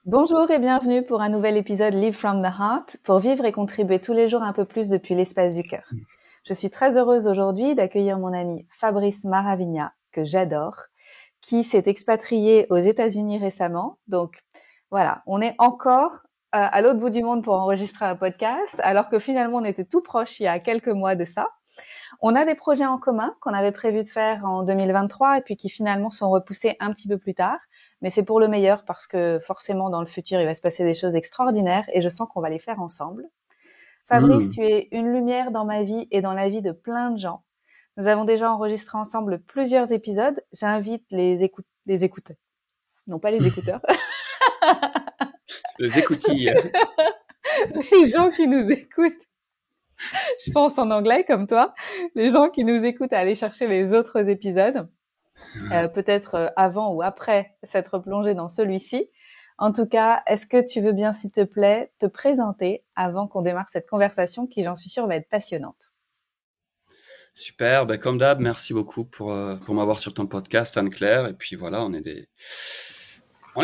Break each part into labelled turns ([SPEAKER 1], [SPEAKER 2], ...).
[SPEAKER 1] Bonjour et bienvenue pour un nouvel épisode Live from the Heart pour vivre et contribuer tous les jours un peu plus depuis l'espace du cœur. Je suis très heureuse aujourd'hui d'accueillir mon ami Fabrice Maravigna, que j'adore, qui s'est expatrié aux États-Unis récemment. Donc voilà, on est encore à l'autre bout du monde pour enregistrer un podcast, alors que finalement on était tout proche il y a quelques mois de ça. On a des projets en commun qu'on avait prévu de faire en 2023 et puis qui finalement sont repoussés un petit peu plus tard. Mais c'est pour le meilleur parce que forcément dans le futur il va se passer des choses extraordinaires et je sens qu'on va les faire ensemble. Fabrice, tu es une lumière dans ma vie et dans la vie de plein de gens. Nous avons déjà enregistré ensemble plusieurs épisodes. J'invite les écouteurs. Non, pas les écouteurs.
[SPEAKER 2] Les écoutilles.
[SPEAKER 1] Les gens qui nous écoutent. Je pense en anglais comme toi. Les gens qui nous écoutent à aller chercher les autres épisodes. Peut-être avant ou après s'être plongé dans celui-ci. En tout cas, est-ce que tu veux bien, s'il te plaît, te présenter avant qu'on démarre cette conversation qui, j'en suis sûre, va être passionnante?
[SPEAKER 2] Super, comme d'hab, merci beaucoup pour m'avoir sur ton podcast, Anne-Claire. Et puis voilà, on est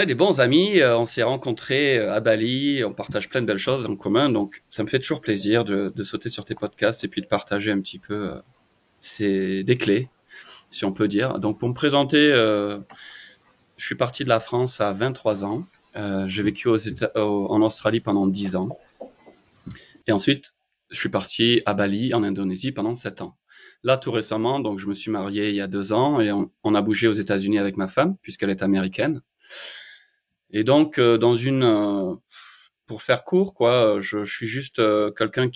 [SPEAKER 2] des bons amis. On s'est rencontrés à Bali, on partage plein de belles choses en commun. Donc ça me fait toujours plaisir de sauter sur tes podcasts et puis de partager un petit peu des clés, si on peut dire. Donc pour me présenter, je suis parti de la France à 23 ans. J'ai vécu en Australie pendant 10 ans. Et ensuite, je suis parti à Bali, en Indonésie, pendant 7 ans. Là, tout récemment, donc je me suis marié il y a 2 ans et on a bougé aux États-Unis avec ma femme, puisqu'elle est américaine. Et donc, pour faire court, quoi, je suis juste quelqu'un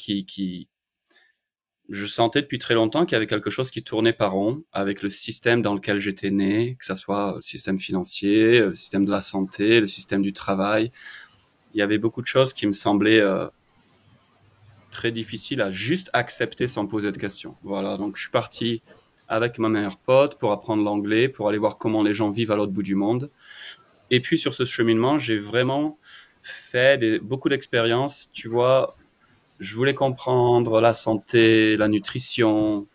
[SPEAKER 2] je sentais depuis très longtemps qu'il y avait quelque chose qui tournait pas rond avec le système dans lequel j'étais né, que ça soit le système financier, le système de la santé, le système du travail. Il y avait beaucoup de choses qui me semblaient très difficiles à juste accepter sans poser de questions. Voilà, donc je suis parti avec ma meilleure pote pour apprendre l'anglais, pour aller voir comment les gens vivent à l'autre bout du monde. Et puis sur ce cheminement, j'ai vraiment fait beaucoup d'expériences. Tu vois, je voulais comprendre la santé, la nutrition,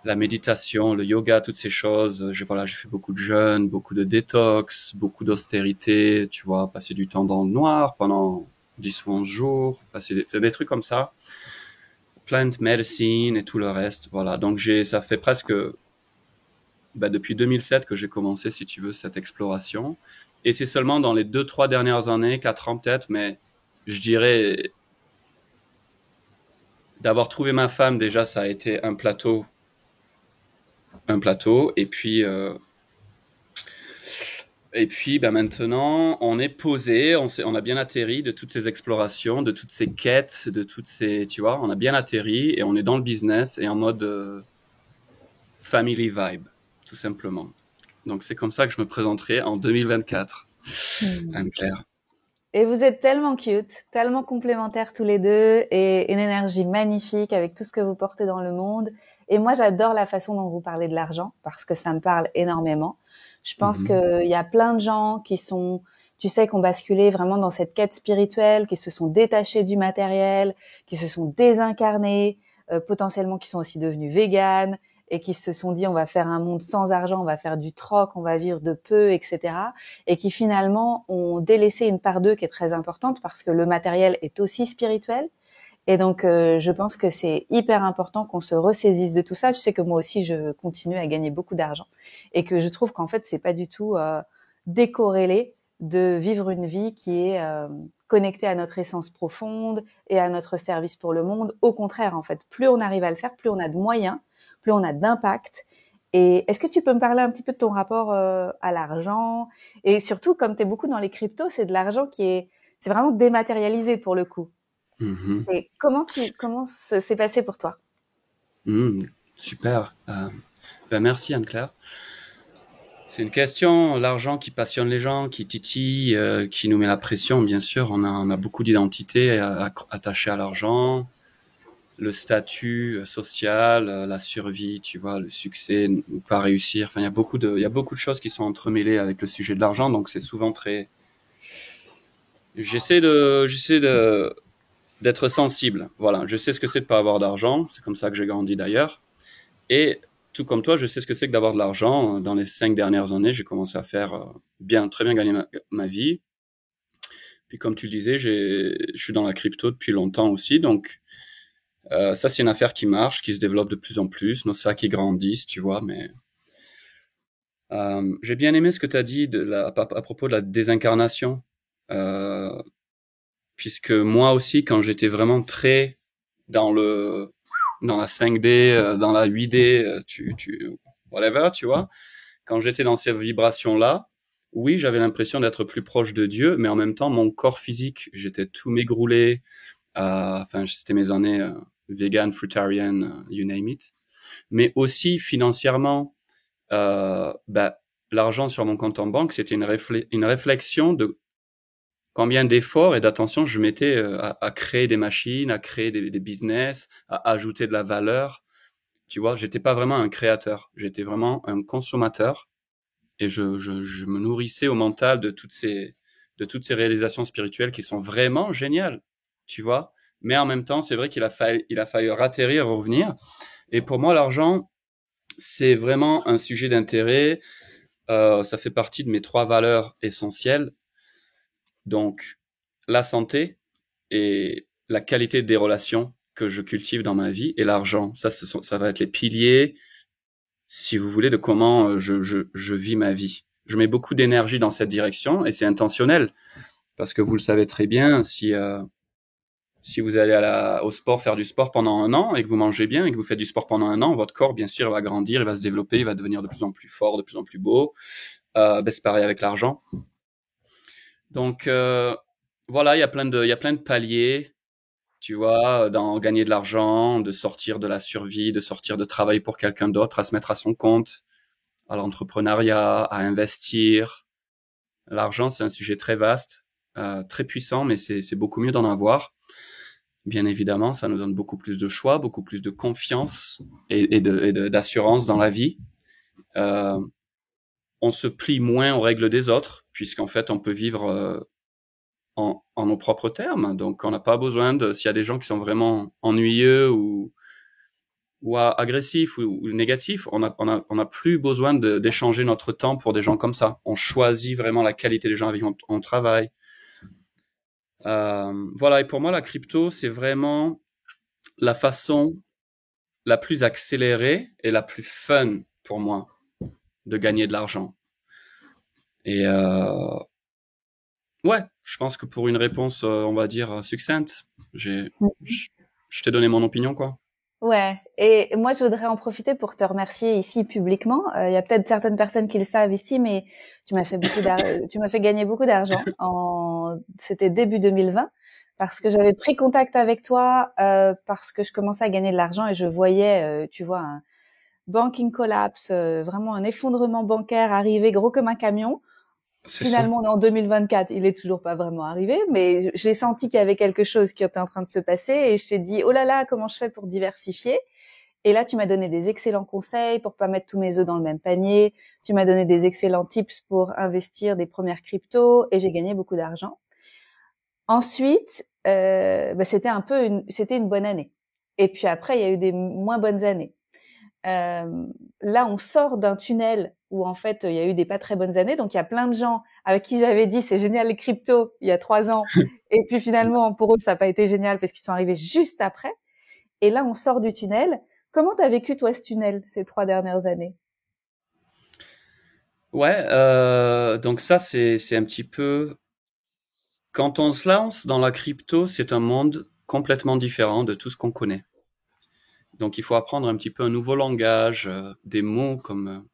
[SPEAKER 2] la méditation, le yoga, toutes ces choses. J'ai fait beaucoup de jeûne, beaucoup de détox, beaucoup d'austérité, tu vois, passer du temps dans le noir pendant 10 ou 11 jours, faire des trucs comme ça. Plant medicine et tout le reste, voilà. Donc ça fait presque depuis 2007 que j'ai commencé, si tu veux, cette exploration. Et c'est seulement dans les 2-3 dernières années, 4 ans peut-être, mais je dirais d'avoir trouvé ma femme, déjà, ça a été un plateau. Et puis maintenant, on est posé, on a bien atterri de toutes ces explorations, de toutes ces quêtes, tu vois, on a bien atterri et on est dans le business et en mode family vibe, tout simplement. Donc c'est comme ça que je me présenterai en 2024, Anne-Claire.
[SPEAKER 1] Et vous êtes tellement cute, tellement complémentaires tous les deux et une énergie magnifique avec tout ce que vous portez dans le monde. Et moi, j'adore la façon dont vous parlez de l'argent parce que ça me parle énormément. Je pense qu'il y a plein de gens qui sont, tu sais, qui ont basculé vraiment dans cette quête spirituelle, qui se sont détachés du matériel, qui se sont désincarnés, potentiellement qui sont aussi devenus véganes et qui se sont dit on va faire un monde sans argent, on va faire du troc, on va vivre de peu, etc. Et qui finalement ont délaissé une part d'eux qui est très importante parce que le matériel est aussi spirituel. Et donc, je pense que c'est hyper important qu'on se ressaisisse de tout ça. Tu sais que moi aussi, je continue à gagner beaucoup d'argent et que je trouve qu'en fait, c'est pas du tout décorrélé de vivre une vie qui est connectée à notre essence profonde et à notre service pour le monde. Au contraire, en fait, plus on arrive à le faire, plus on a de moyens, plus on a d'impact. Et est-ce que tu peux me parler un petit peu de ton rapport à l'argent? Et surtout, comme tu es beaucoup dans les cryptos, c'est de l'argent c'est vraiment dématérialisé pour le coup. Et comment ça s'est passé pour toi?
[SPEAKER 2] Super. Merci Anne-Claire. C'est une question, l'argent qui passionne les gens, qui titille, qui nous met la pression, bien sûr. On a beaucoup d'identités attachées à l'argent, le statut social, la survie, tu vois, le succès, ne pas réussir. Enfin, il y a beaucoup de choses qui sont entremêlées avec le sujet de l'argent, donc c'est souvent très. J'essaie d'être sensible. Voilà, je sais ce que c'est de pas avoir d'argent. C'est comme ça que j'ai grandi d'ailleurs. Et tout comme toi, je sais ce que c'est que d'avoir de l'argent. Dans les 5 dernières années, j'ai commencé à faire très bien gagner ma vie. Puis comme tu le disais, je suis dans la crypto depuis longtemps aussi, donc ça c'est une affaire qui marche, qui se développe de plus en plus, nos sacs qui grandissent, tu vois, mais j'ai bien aimé ce que tu as dit à propos de la désincarnation, euh, puisque moi aussi, quand j'étais vraiment très dans dans la 5D, dans la 8D, whatever, tu vois, quand j'étais dans ces vibrations-là, oui, j'avais l'impression d'être plus proche de Dieu, mais en même temps, mon corps physique, j'étais tout maigroulé. Enfin, c'était mes années vegan, fruitarian, you name it. Mais aussi financièrement, bah, l'argent sur mon compte en banque, c'était une réflexion de combien d'efforts et d'attention je mettais à créer des machines, à créer des business, à ajouter de la valeur. Tu vois, j'étais pas vraiment un créateur, j'étais vraiment un consommateur et je me nourrissais au mental de toutes ces réalisations spirituelles qui sont vraiment géniales, tu vois. Mais en même temps, c'est vrai il a fallu ratterrir, revenir. Et pour moi, l'argent, c'est vraiment un sujet d'intérêt. Ça fait partie de mes 3 valeurs essentielles. Donc, la santé et la qualité des relations que je cultive dans ma vie et l'argent. Ça va être les piliers, si vous voulez, de comment je vis ma vie. Je mets beaucoup d'énergie dans cette direction et c'est intentionnel parce que vous le savez très bien, si vous allez au sport, faire du sport pendant un an et que vous mangez bien et que vous faites du sport pendant un an, votre corps, bien sûr, va grandir, il va se développer, il va devenir de plus en plus fort, de plus en plus beau. C'est pareil avec l'argent. Donc, voilà, il y a plein de paliers, tu vois, dans gagner de l'argent, de sortir de la survie, de sortir de travailler pour quelqu'un d'autre, à se mettre à son compte, à l'entrepreneuriat, à investir. L'argent, c'est un sujet très vaste, très puissant, mais c'est beaucoup mieux d'en avoir. Bien évidemment, ça nous donne beaucoup plus de choix, beaucoup plus de confiance d'assurance dans la vie. Euh, on se plie moins aux règles des autres, puisqu'en fait, on peut vivre en nos propres termes. Donc, on n'a pas besoin s'il y a des gens qui sont vraiment ennuyeux ou agressifs ou négatifs, on a plus besoin d'échanger notre temps pour des gens comme ça. On choisit vraiment la qualité des gens avec qui on travaille. Voilà, et pour moi, la crypto, c'est vraiment la façon la plus accélérée et la plus fun pour moi de gagner de l'argent. Et ouais, je pense que pour une réponse, on va dire, succincte, je t'ai donné mon opinion, quoi.
[SPEAKER 1] Ouais, et moi je voudrais en profiter pour te remercier ici publiquement. Il y a peut-être certaines personnes qui le savent ici, mais tu m'as fait gagner beaucoup d'argent c'était début 2020 parce que j'avais pris contact avec toi parce que je commençais à gagner de l'argent et je voyais, tu vois, un banking collapse, vraiment un effondrement bancaire arrivé gros comme un camion.
[SPEAKER 2] C'est ça.
[SPEAKER 1] Finalement, on est en 2024, il est toujours pas vraiment arrivé, mais j'ai senti qu'il y avait quelque chose qui était en train de se passer et je t'ai dit, oh là là, comment je fais pour diversifier? Et là, tu m'as donné des excellents conseils pour pas mettre tous mes œufs dans le même panier. Tu m'as donné des excellents tips pour investir des premières cryptos et j'ai gagné beaucoup d'argent. Ensuite, c'était une bonne année. Et puis après, il y a eu des moins bonnes années. Là, on sort d'un tunnel où en fait, il y a eu des pas très bonnes années. Donc, il y a plein de gens avec qui j'avais dit c'est génial les cryptos il y a 3 ans. Et puis finalement, pour eux, ça n'a pas été génial parce qu'ils sont arrivés juste après. Et là, on sort du tunnel. Comment t'as vécu toi ce tunnel ces 3 dernières années?
[SPEAKER 2] Ouais, donc ça, c'est un petit peu... Quand on se lance dans la crypto, c'est un monde complètement différent de tout ce qu'on connaît. Donc il faut apprendre un petit peu un nouveau langage, des mots comme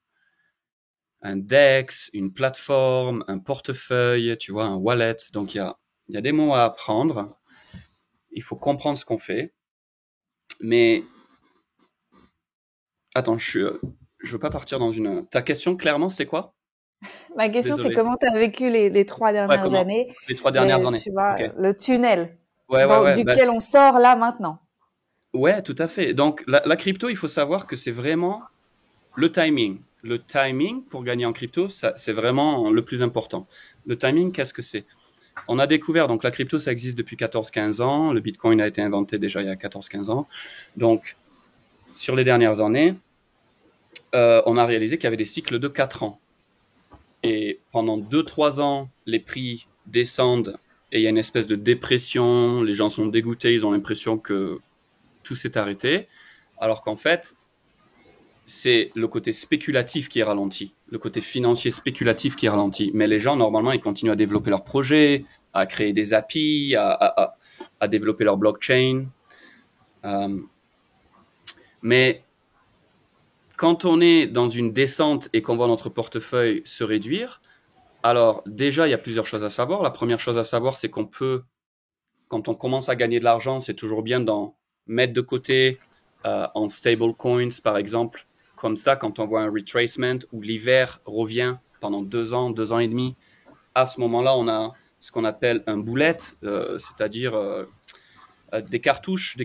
[SPEAKER 2] un DEX, une plateforme, un portefeuille, tu vois, un wallet. Donc il y a des mots à apprendre. Il faut comprendre ce qu'on fait. Mais attends, je veux pas partir dans une... Ta question, clairement, c'était quoi?
[SPEAKER 1] Ma question, c'est
[SPEAKER 2] Désolé.
[SPEAKER 1] comment t'as vécu les trois
[SPEAKER 2] Ouais,
[SPEAKER 1] dernières
[SPEAKER 2] comment?
[SPEAKER 1] années,
[SPEAKER 2] Les 3 dernières années.
[SPEAKER 1] tu vois,
[SPEAKER 2] Ok.
[SPEAKER 1] le tunnel
[SPEAKER 2] Ouais. Bah,
[SPEAKER 1] duquel on sort là maintenant.
[SPEAKER 2] ouais, tout à fait. Donc, la crypto, il faut savoir que c'est vraiment le timing. Le timing pour gagner en crypto, c'est vraiment le plus important. Le timing, qu'est-ce que c'est? On a découvert, donc la crypto, ça existe depuis 14-15 ans. Le Bitcoin a été inventé déjà il y a 14-15 ans. Donc, sur les dernières années, on a réalisé qu'il y avait des cycles de 4 ans. Et pendant 2-3 ans, les prix descendent et il y a une espèce de dépression, les gens sont dégoûtés, ils ont l'impression que tout s'est arrêté, alors qu'en fait, c'est le côté spéculatif qui est ralenti, le côté financier spéculatif qui est ralenti. Mais les gens, normalement, ils continuent à développer leurs projets, à créer des API, à développer leur blockchain. Mais quand on est dans une descente et qu'on voit notre portefeuille se réduire, alors déjà, il y a plusieurs choses à savoir. La première chose à savoir, c'est qu'on peut, quand on commence à gagner de l'argent, c'est toujours bien d'en mettre de côté en stable coins, par exemple. Comme ça, quand on voit un retracement où l'hiver revient pendant 2 ans et demi, à ce moment-là, on a ce qu'on appelle un bullet, c'est-à-dire des cartouches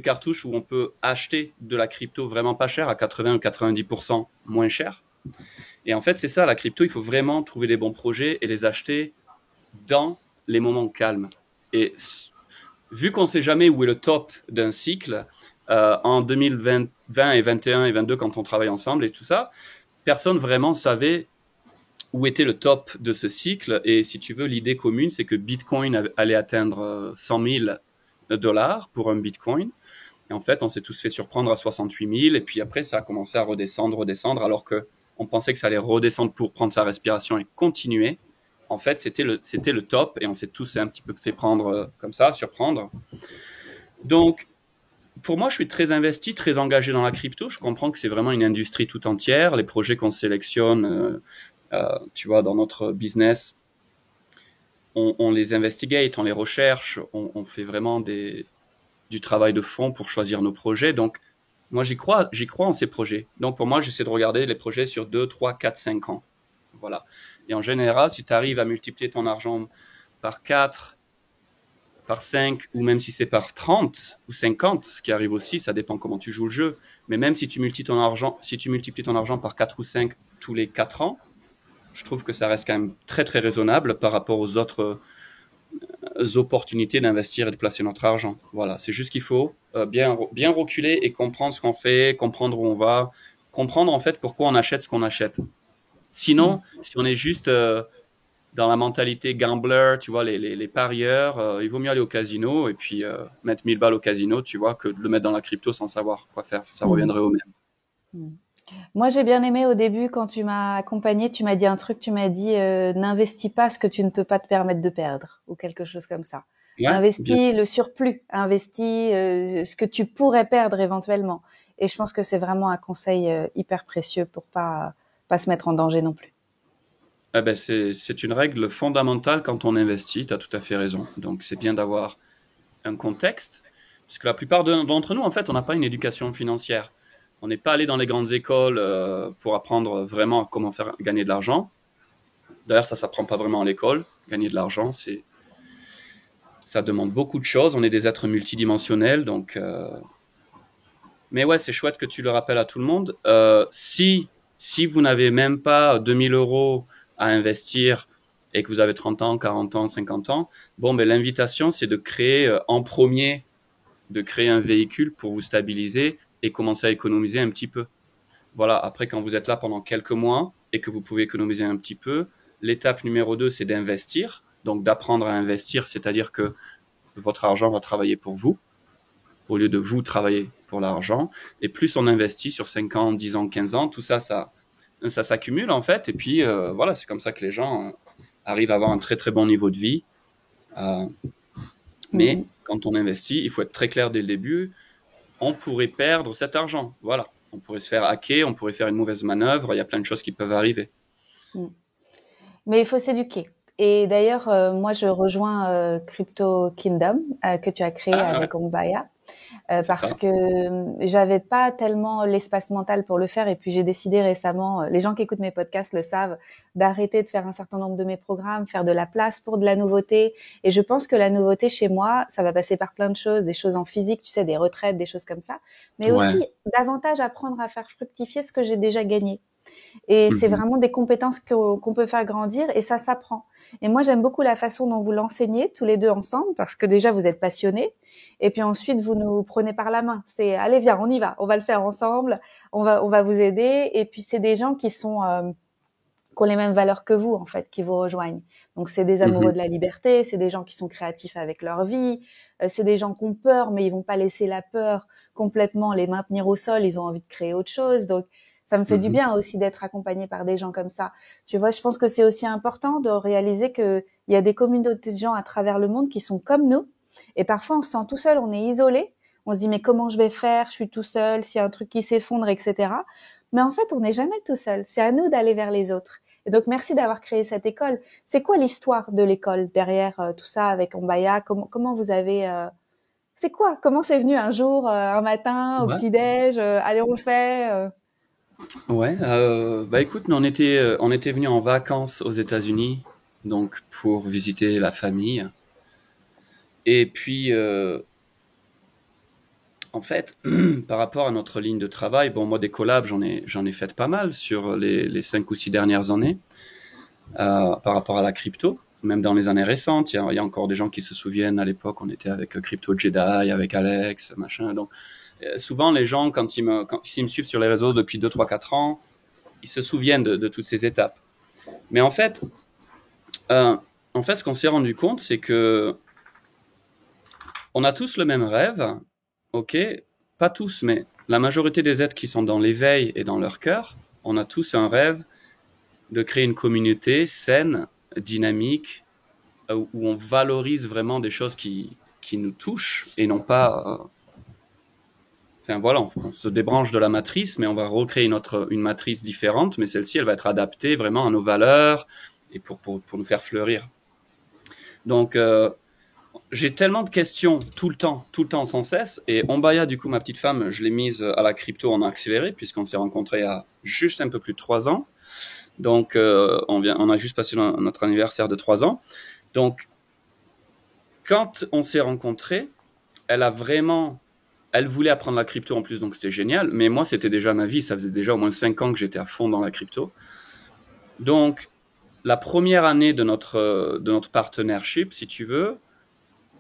[SPEAKER 2] où on peut acheter de la crypto vraiment pas cher, à 80 ou 90% moins cher. Et en fait, c'est ça, la crypto, il faut vraiment trouver des bons projets et les acheter dans les moments calmes. Et vu qu'on ne sait jamais où est le top d'un cycle, en 2020 et 21 et 22, quand on travaille ensemble et tout ça, personne vraiment savait où était le top de ce cycle. Et si tu veux, l'idée commune, c'est que Bitcoin allait atteindre 100 000 dollars pour un Bitcoin. Et en fait, on s'est tous fait surprendre à 68 000. Et puis après, ça a commencé à redescendre, alors qu'on pensait que ça allait redescendre pour prendre sa respiration et continuer. En fait, c'était le top et on s'est tous un petit peu fait prendre comme ça, surprendre. Donc, pour moi, je suis très investi, très engagé dans la crypto. Je comprends que c'est vraiment une industrie tout entière. Les projets qu'on sélectionne, tu vois, dans notre business, on les investigate, on les recherche, on fait vraiment du travail de fond pour choisir nos projets. Donc, moi, j'y crois en ces projets. Donc, pour moi, j'essaie de regarder les projets sur 2, 3, 4, 5 ans. Voilà. Et en général, si tu arrives à multiplier ton argent par 4, par 5, ou même si c'est par 30 ou 50, ce qui arrive aussi, ça dépend comment tu joues le jeu. Mais même si tu multiplies ton argent par 4 ou 5 tous les 4 ans, je trouve que ça reste quand même très, très raisonnable par rapport aux autres opportunités d'investir et de placer notre argent. Voilà, c'est juste qu'il faut bien reculer et comprendre ce qu'on fait, comprendre où on va, comprendre en fait pourquoi on achète ce qu'on achète. Sinon, si on est juste dans la mentalité gambler, tu vois, les parieurs, il vaut mieux aller au casino et puis mettre 1000 balles au casino, tu vois, que de le mettre dans la crypto sans savoir quoi faire. Ça reviendrait au même.
[SPEAKER 1] Moi, j'ai bien aimé au début quand tu m'as accompagné, tu m'as dit un truc, tu m'as dit n'investis pas ce que tu ne peux pas te permettre de perdre ou quelque chose comme ça.
[SPEAKER 2] Ouais,
[SPEAKER 1] investis le surplus, investis ce que tu pourrais perdre éventuellement. Et je pense que c'est vraiment un conseil hyper précieux pour pas se mettre en danger non plus.
[SPEAKER 2] Eh ben c'est une règle fondamentale quand on investit, tu as tout à fait raison. Donc c'est bien d'avoir un contexte, parce que la plupart d'entre nous, en fait, on n'a pas une éducation financière. On n'est pas allé dans les grandes écoles pour apprendre vraiment comment faire gagner de l'argent. D'ailleurs, ça s'apprend pas vraiment à l'école. Gagner de l'argent, ça demande beaucoup de choses. On est des êtres multidimensionnels, donc. Mais ouais, c'est chouette que tu le rappelles à tout le monde. Si vous n'avez même pas 2000 euros à investir et que vous avez 30 ans, 40 ans, 50 ans, bon, ben l'invitation, c'est de créer en premier, de créer un véhicule pour vous stabiliser et commencer à économiser un petit peu. Voilà, après, quand vous êtes là pendant quelques mois et que vous pouvez économiser un petit peu, l'étape numéro 2, c'est d'investir. Donc, d'apprendre à investir, c'est-à-dire que votre argent va travailler pour vous au lieu de vous travailler pour l'argent. Et plus on investit sur 5 ans, 10 ans, 15 ans, tout ça, ça s'accumule en fait. Et puis, voilà, c'est comme ça que les gens arrivent à avoir un très, très bon niveau de vie. Mais quand on investit, il faut être très clair dès le début. On pourrait perdre cet argent. Voilà. On pourrait se faire hacker, on pourrait faire une mauvaise manœuvre. Il y a plein de choses qui peuvent arriver.
[SPEAKER 1] Mais il faut s'éduquer. Et d'ailleurs, moi, je rejoins Crypto Kingdom que tu as créé avec Ombaya. Parce que j'avais pas tellement l'espace mental pour le faire et puis j'ai décidé récemment, les gens qui écoutent mes podcasts le savent, d'arrêter de faire un certain nombre de mes programmes, faire de la place pour de la nouveauté. Et je pense que la nouveauté chez moi, ça va passer par plein de choses, des choses en physique, tu sais, des retraites, des choses comme ça, mais aussi davantage apprendre à faire fructifier ce que j'ai déjà gagné. Et c'est vraiment des compétences qu'on peut faire grandir et ça s'apprend. Et moi, j'aime beaucoup la façon dont vous l'enseignez tous les deux ensemble parce que déjà, vous êtes passionnés et puis ensuite, vous nous prenez par la main. C'est, allez, viens, on y va, on va le faire ensemble, on va vous aider. Et puis, c'est des gens qui sont qui ont les mêmes valeurs que vous, en fait, qui vous rejoignent. Donc, c'est des amoureux de la liberté, c'est des gens qui sont créatifs avec leur vie, c'est des gens qui ont peur, mais ils vont pas laisser la peur complètement les maintenir au sol, ils ont envie de créer autre chose. Donc, ça me fait du bien aussi d'être accompagnée par des gens comme ça. Tu vois, je pense que c'est aussi important de réaliser que il y a des communautés de gens à travers le monde qui sont comme nous. Et parfois, on se sent tout seul, on est isolé. On se dit, mais comment je vais faire? Je suis tout seul, s'il y a un truc qui s'effondre, etc. Mais en fait, on n'est jamais tout seul. C'est à nous d'aller vers les autres. Et donc, merci d'avoir créé cette école. C'est quoi l'histoire de l'école derrière tout ça avec Ombaya? Comment vous avez... c'est quoi? Comment c'est venu un jour, un matin, au
[SPEAKER 2] Ouais.
[SPEAKER 1] petit-déj? Allez, on le fait.
[SPEAKER 2] Ouais, bah écoute, nous, on était venus en vacances aux États-Unis, donc pour visiter la famille. Et puis, en fait, par rapport à notre ligne de travail, bon, moi, des collabs, j'en ai fait pas mal sur les 5 ou 6 dernières années, par rapport à la crypto. Même dans les années récentes, il y a encore des gens qui se souviennent, à l'époque, on était avec Crypto Jedi, avec Alex, machin. Donc, souvent, les gens, quand ils me suivent sur les réseaux depuis 2, 3, 4 ans, ils se souviennent de toutes ces étapes. Mais euh, en fait, ce qu'on s'est rendu compte, c'est que on a tous le même rêve, ok? Pas tous, mais la majorité des êtres qui sont dans l'éveil et dans leur cœur, on a tous un rêve de créer une communauté saine, dynamique, où on valorise vraiment des choses qui nous touchent et non pas... Enfin voilà, on se débranche de la matrice, mais on va recréer une matrice différente, mais celle-ci, elle va être adaptée vraiment à nos valeurs et pour nous faire fleurir. Donc, j'ai tellement de questions tout le temps, sans cesse. Et Ombaya, du coup, ma petite femme, je l'ai mise à la crypto en accéléré, puisqu'on s'est rencontrés il y a juste un peu plus de 3 ans. Donc, on a juste passé notre anniversaire de 3 ans. Donc, quand on s'est rencontrés, elle voulait apprendre la crypto en plus, donc c'était génial. Mais moi, c'était déjà ma vie. Ça faisait déjà au moins 5 ans que j'étais à fond dans la crypto. Donc, la première année de notre partnership, si tu veux,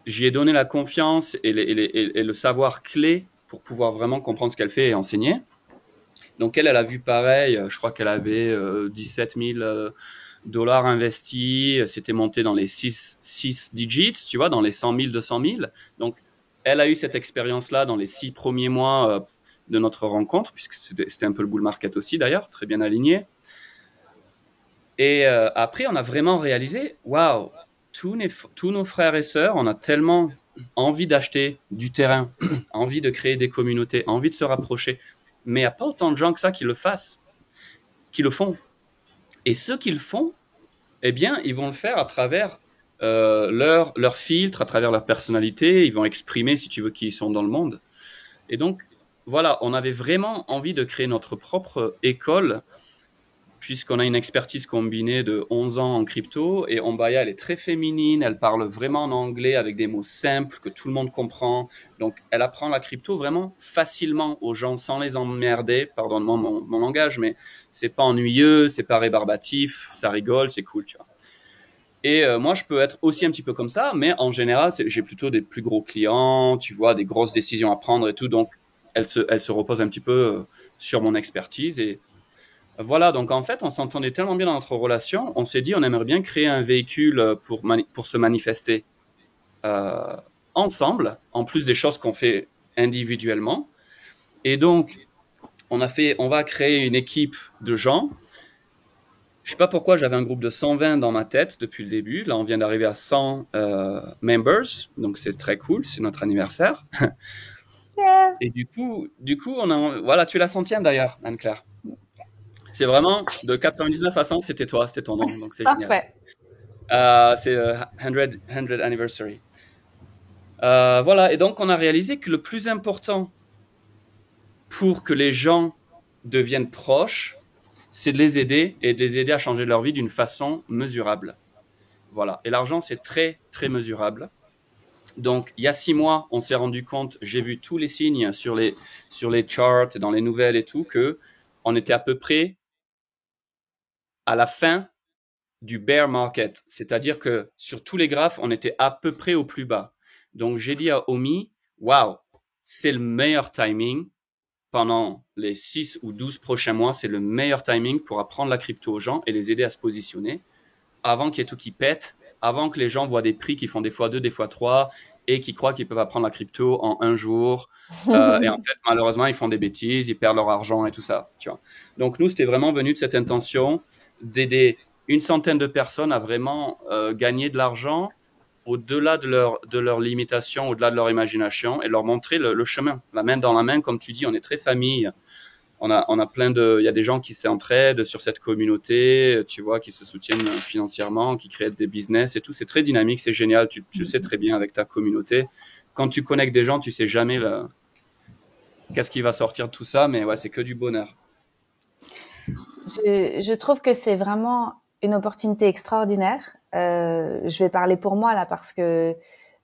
[SPEAKER 2] j'y ai donné la confiance et le savoir clé pour pouvoir vraiment comprendre ce qu'elle fait et enseigner. Donc elle a vu pareil, je crois qu'elle avait 17 000 dollars investis, c'était monté dans les 6 digits, tu vois, dans les 100 000, 200 000. Donc elle a eu cette expérience-là dans les 6 premiers mois de notre rencontre, puisque c'était un peu le bull market aussi d'ailleurs, très bien aligné. Et après, on a vraiment réalisé, waouh, tous nos frères et sœurs, on a tellement envie d'acheter du terrain, envie de créer des communautés, envie de se rapprocher. Mais il n'y a pas autant de gens que ça qui le font. Et ceux qui le font, eh bien, ils vont le faire à travers leur filtre, à travers leur personnalité. Ils vont exprimer, si tu veux, qui ils sont dans le monde. Et donc, voilà, on avait vraiment envie de créer notre propre école, puisqu'on a une expertise combinée de 11 ans en crypto, et Ombaya, elle est très féminine, elle parle vraiment en anglais avec des mots simples que tout le monde comprend. Donc, elle apprend la crypto vraiment facilement aux gens sans les emmerder. Pardonne-moi mon langage, mais c'est pas ennuyeux, c'est pas rébarbatif, ça rigole, c'est cool, tu vois. Et moi, je peux être aussi un petit peu comme ça, mais en général, j'ai plutôt des plus gros clients, tu vois, des grosses décisions à prendre et tout. Donc, elle se repose un petit peu sur mon expertise. Et voilà, donc en fait, on s'entendait tellement bien dans notre relation, on s'est dit on aimerait bien créer un véhicule pour se manifester euh, ensemble, en plus des choses qu'on fait individuellement. Et donc, on va créer une équipe de gens. Je sais pas pourquoi j'avais un groupe de 120 dans ma tête depuis le début. Là, on vient d'arriver à 100 members, donc c'est très cool, c'est notre anniversaire.
[SPEAKER 1] Yeah.
[SPEAKER 2] Et du coup, voilà, tu es la 100e d'ailleurs, Anne-Claire. C'est vraiment de 99 à 100, c'était toi, c'était ton nom, donc c'est génial.
[SPEAKER 1] Parfait.
[SPEAKER 2] C'est 100 anniversary. Voilà, et donc on a réalisé que le plus important pour que les gens deviennent proches, c'est de les aider et de les aider à changer leur vie d'une façon mesurable. Voilà, et l'argent, c'est très, très mesurable. Donc, il y a 6 mois, on s'est rendu compte, j'ai vu tous les signes sur les charts, dans les nouvelles et tout, que on était à peu près à la fin du bear market, c'est-à-dire que sur tous les graphes, on était à peu près au plus bas. Donc, j'ai dit à Omi, waouh, c'est le meilleur timing pendant les 6 ou 12 prochains mois, c'est le meilleur timing pour apprendre la crypto aux gens et les aider à se positionner avant qu'il y ait tout qui pète, avant que les gens voient des prix qui font des fois 2, des fois 3 et qui croient qu'ils peuvent apprendre la crypto en un jour. Et en fait, malheureusement, ils font des bêtises, ils perdent leur argent et tout ça. Tu vois. Donc nous, c'était vraiment venu de cette intention d'aider une centaine de personnes à vraiment gagner de l'argent au-delà de leur limitation, au-delà de leur imagination et leur montrer le chemin, la main dans la main, comme tu dis, on est très famille. On a il y a des gens qui s'entraident sur cette communauté, tu vois, qui se soutiennent financièrement, qui créent des business et tout. C'est très dynamique, c'est génial. Tu sais très bien avec ta communauté. Quand tu connectes des gens, tu sais jamais qu'est-ce qui va sortir de tout ça, mais ouais, c'est que du bonheur.
[SPEAKER 1] Je trouve que c'est vraiment une opportunité extraordinaire. Je vais parler pour moi là parce que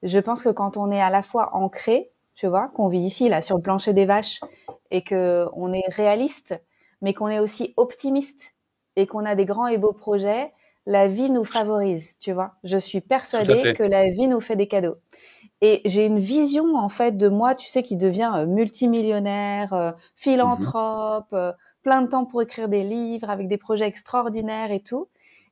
[SPEAKER 1] je pense que quand on est à la fois ancré, tu vois, qu'on vit ici là sur le plancher des vaches et que on est réaliste, mais qu'on est aussi optimiste et qu'on a des grands et beaux projets, la vie nous favorise, tu vois. Je suis
[SPEAKER 2] Tout à
[SPEAKER 1] persuadée
[SPEAKER 2] fait.
[SPEAKER 1] que la vie nous fait des cadeaux. Et j'ai une vision en fait de moi, tu sais, qui devient multimillionnaire,
[SPEAKER 2] Mhm.
[SPEAKER 1] philanthrope, plein de temps pour écrire des livres avec des projets extraordinaires et tout.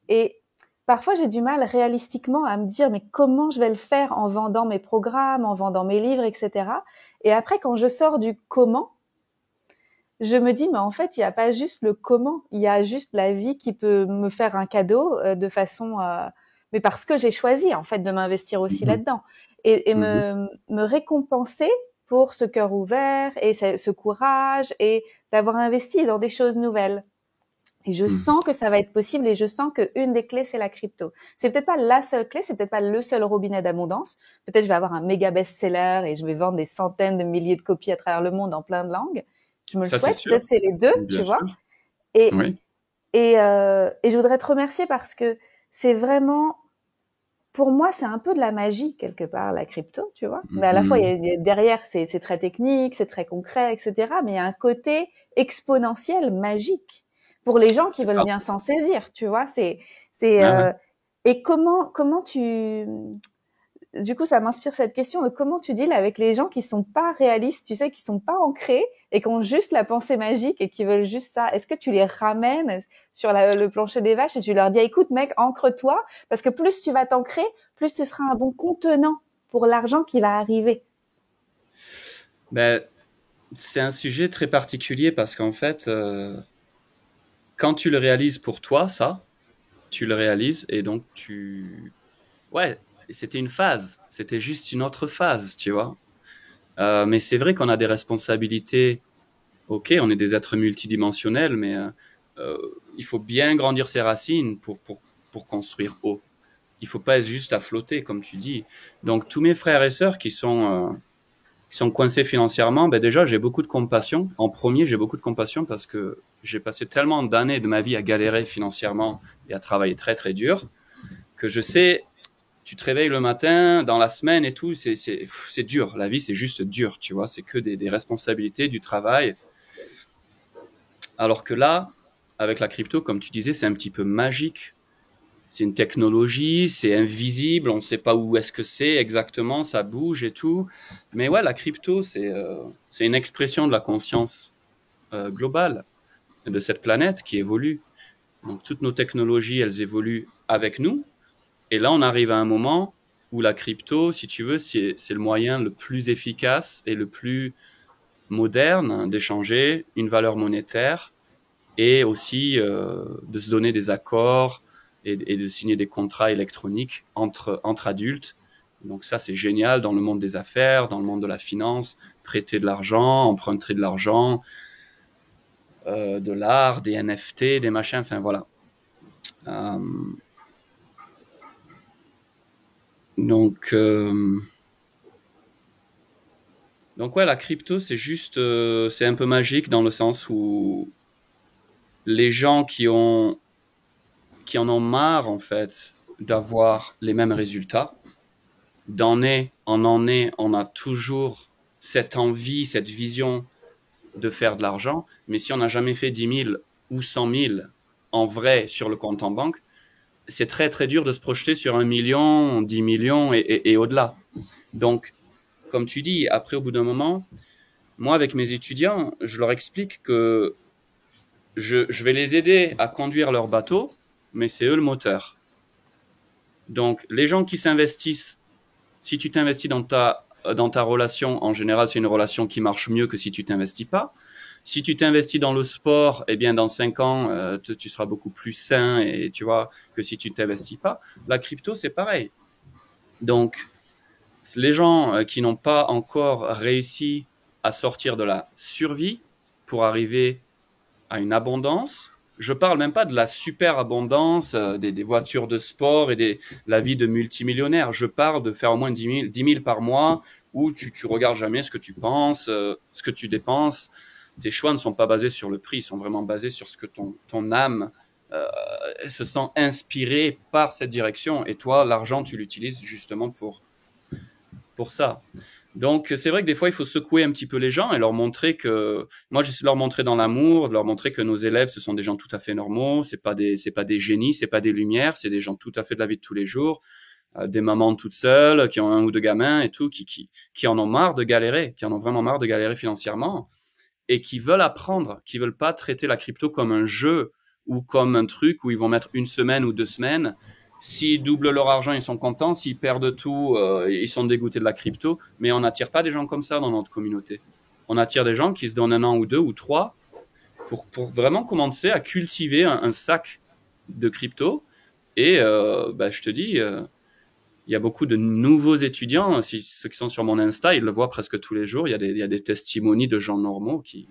[SPEAKER 1] Et parfois j'ai du mal réalistiquement à me dire mais comment je vais le faire en vendant mes programmes, en vendant mes livres, etc. Et après quand je sors du comment, je me dis mais en fait il n'y a pas juste le comment, il y a juste la vie qui peut me faire un cadeau de façon mais parce que j'ai choisi en fait de m'investir aussi
[SPEAKER 2] Mhm.
[SPEAKER 1] là-dedans et
[SPEAKER 2] Mhm.
[SPEAKER 1] me récompenser pour ce cœur ouvert et ce courage et d'avoir investi dans des choses nouvelles. Et je
[SPEAKER 2] Mhm.
[SPEAKER 1] sens que ça va être possible et je sens que une des clés c'est la crypto. C'est peut-être pas la seule clé, c'est peut-être pas le seul robinet d'abondance. Peut-être je vais avoir un méga best-seller et je vais vendre des centaines de milliers de copies à travers le monde en plein de langues. Je me le
[SPEAKER 2] Ça, c'est
[SPEAKER 1] souhaite.
[SPEAKER 2] sûr.
[SPEAKER 1] Peut-être c'est les deux, tu
[SPEAKER 2] Bien
[SPEAKER 1] vois.
[SPEAKER 2] sûr.
[SPEAKER 1] Et
[SPEAKER 2] Oui.
[SPEAKER 1] et je voudrais te remercier parce que c'est vraiment pour moi c'est un peu de la magie quelque part la crypto, tu vois. Mais à la fois
[SPEAKER 2] Mhm.
[SPEAKER 1] derrière c'est très technique, c'est très concret, etc. Mais il y a un côté exponentiel, magique pour les gens qui
[SPEAKER 2] C'est
[SPEAKER 1] veulent
[SPEAKER 2] ça.
[SPEAKER 1] bien s'en saisir, tu vois. C'est
[SPEAKER 2] Ouais, ouais.
[SPEAKER 1] et comment tu du coup, ça m'inspire cette question de comment tu deals avec les gens qui sont pas réalistes, tu sais, qui sont pas ancrés et qui ont juste la pensée magique et qui veulent juste ça. Est-ce que tu les ramènes sur le plancher des vaches et tu leur dis, écoute, mec, ancre-toi, parce que plus tu vas t'ancrer, plus tu seras un bon contenant pour l'argent qui va arriver.
[SPEAKER 2] Ben, c'est un sujet très particulier parce qu'en fait, quand tu le réalises pour toi, ça, tu le réalises et donc ouais, c'était une phase. C'était juste une autre phase, tu vois. Mais c'est vrai qu'on a des responsabilités. Ok, on est des êtres multidimensionnels, mais euh, il faut bien grandir ses racines pour construire haut. Il faut pas être juste à flotter, comme tu dis. Donc, tous mes frères et sœurs qui sont coincés financièrement, ben déjà, j'ai beaucoup de compassion. En premier, j'ai beaucoup de compassion parce que j'ai passé tellement d'années de ma vie à galérer financièrement et à travailler très, très dur que je sais, tu te réveilles le matin, dans la semaine et tout, c'est dur. La vie, c'est juste dur, tu vois. C'est que des responsabilités, du travail. Alors que là, avec la crypto, comme tu disais, c'est un petit peu magique. C'est une technologie, c'est invisible, on ne sait pas où est-ce que c'est exactement, ça bouge et tout. Mais ouais, la crypto, c'est une expression de la conscience globale de cette planète qui évolue. Donc toutes nos technologies, elles évoluent avec nous. Et là, on arrive à un moment où la crypto, si tu veux, c'est le moyen le plus efficace et le plus moderne d'échanger une valeur monétaire et aussi de se donner des accords et de signer des contrats électroniques entre adultes. Donc ça, c'est génial dans le monde des affaires, dans le monde de la finance, prêter de l'argent, emprunter de l'argent, de l'art, des NFT, des machins, enfin voilà. Euh, donc, euh, donc ouais, la crypto, c'est juste, c'est un peu magique dans le sens où les gens qui en ont marre en fait d'avoir les mêmes résultats, d'année on a toujours cette envie, cette vision de faire de l'argent, mais si on n'a jamais fait 10 000 ou 100 000 en vrai sur le compte en banque, c'est très très dur de se projeter sur 1 million, 10 millions et au-delà. Donc, comme tu dis, après au bout d'un moment, Moi, avec mes étudiants, je leur explique que je vais les aider à conduire leur bateau, mais c'est eux le moteur. Donc, les gens qui s'investissent, si tu t'investis dans ta relation, en général, c'est une relation qui marche mieux que si tu t'investis pas. Si tu t'investis dans le sport, eh bien, dans 5 ans, tu seras beaucoup plus sain et tu vois que si tu t'investis pas. La crypto, c'est pareil. Donc, les gens qui n'ont pas encore réussi à sortir de la survie pour arriver à une abondance, je parle même pas de la super abondance des voitures de sport et la vie de multimillionnaire. Je parle de faire au moins 10 000 par mois où tu regardes jamais ce que tu penses, ce que tu dépenses. Tes choix ne sont pas basés sur le prix, ils sont vraiment basés sur ce que ton âme euh, se sent inspirée par cette direction. Et toi, l'argent, tu l'utilises justement pour ça. Donc, c'est vrai que des fois, il faut secouer un petit peu les gens et leur montrer que, moi, j'essaie de leur montrer dans l'amour, de leur montrer que nos élèves, ce sont des gens tout à fait normaux, c'est pas des génies, c'est pas des lumières, c'est des gens tout à fait de la vie de tous les jours, des mamans toutes seules, qui ont un ou deux gamins et tout, qui en ont marre de galérer, qui en ont vraiment marre de galérer financièrement et qui veulent apprendre, qui veulent pas traiter la crypto comme un jeu ou comme un truc où ils vont mettre une semaine ou 2 semaines. S'ils doublent leur argent, ils sont contents. S'ils perdent tout, ils sont dégoûtés de la crypto. Mais on n'attire pas des gens comme ça dans notre communauté. On attire des gens qui se donnent 1 an ou 2 ou 3 pour vraiment commencer à cultiver un sac de crypto. Et je te dis, il y a beaucoup de nouveaux étudiants. Ceux qui sont sur mon Insta, ils le voient presque tous les jours. Il y a des testimonies de gens normaux qui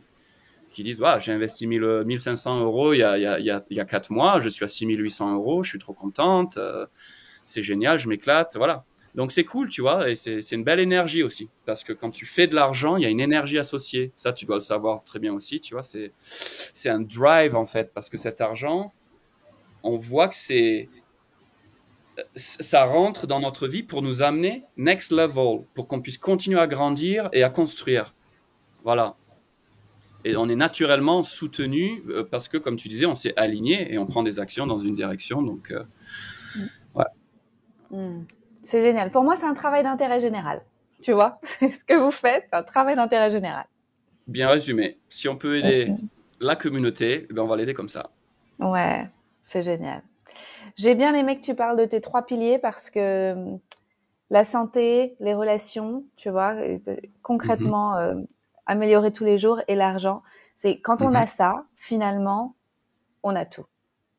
[SPEAKER 2] disent ouais, j'ai investi 1500 euros il y a 4 mois, je suis à 6800 euros, je suis trop contente, c'est génial, je m'éclate, voilà. Donc c'est cool, tu vois, et c'est une belle énergie aussi, parce que quand tu fais de l'argent, il y a une énergie associée. Ça, tu dois le savoir très bien aussi, tu vois, c'est un drive en fait, parce que cet argent, on voit que ça rentre dans notre vie pour nous amener next level, pour qu'on puisse continuer à grandir et à construire. Voilà. Et on est naturellement soutenu parce que, comme tu disais, on s'est aligné et on prend des actions dans une direction. Donc, ouais.
[SPEAKER 1] Mm. C'est génial. Pour moi, c'est un travail d'intérêt général. Tu vois, c'est ce que vous faites, c'est un travail d'intérêt général.
[SPEAKER 2] Bien résumé. Si on peut aider la communauté, ben on va l'aider comme ça.
[SPEAKER 1] Ouais, c'est génial. J'ai bien aimé que tu parles de tes 3 piliers parce que la santé, les relations, tu vois,
[SPEAKER 2] Mhm,
[SPEAKER 1] concrètement, améliorer tous les jours et l'argent, c'est quand on a
[SPEAKER 2] mhm.
[SPEAKER 1] ça, finalement, on a tout,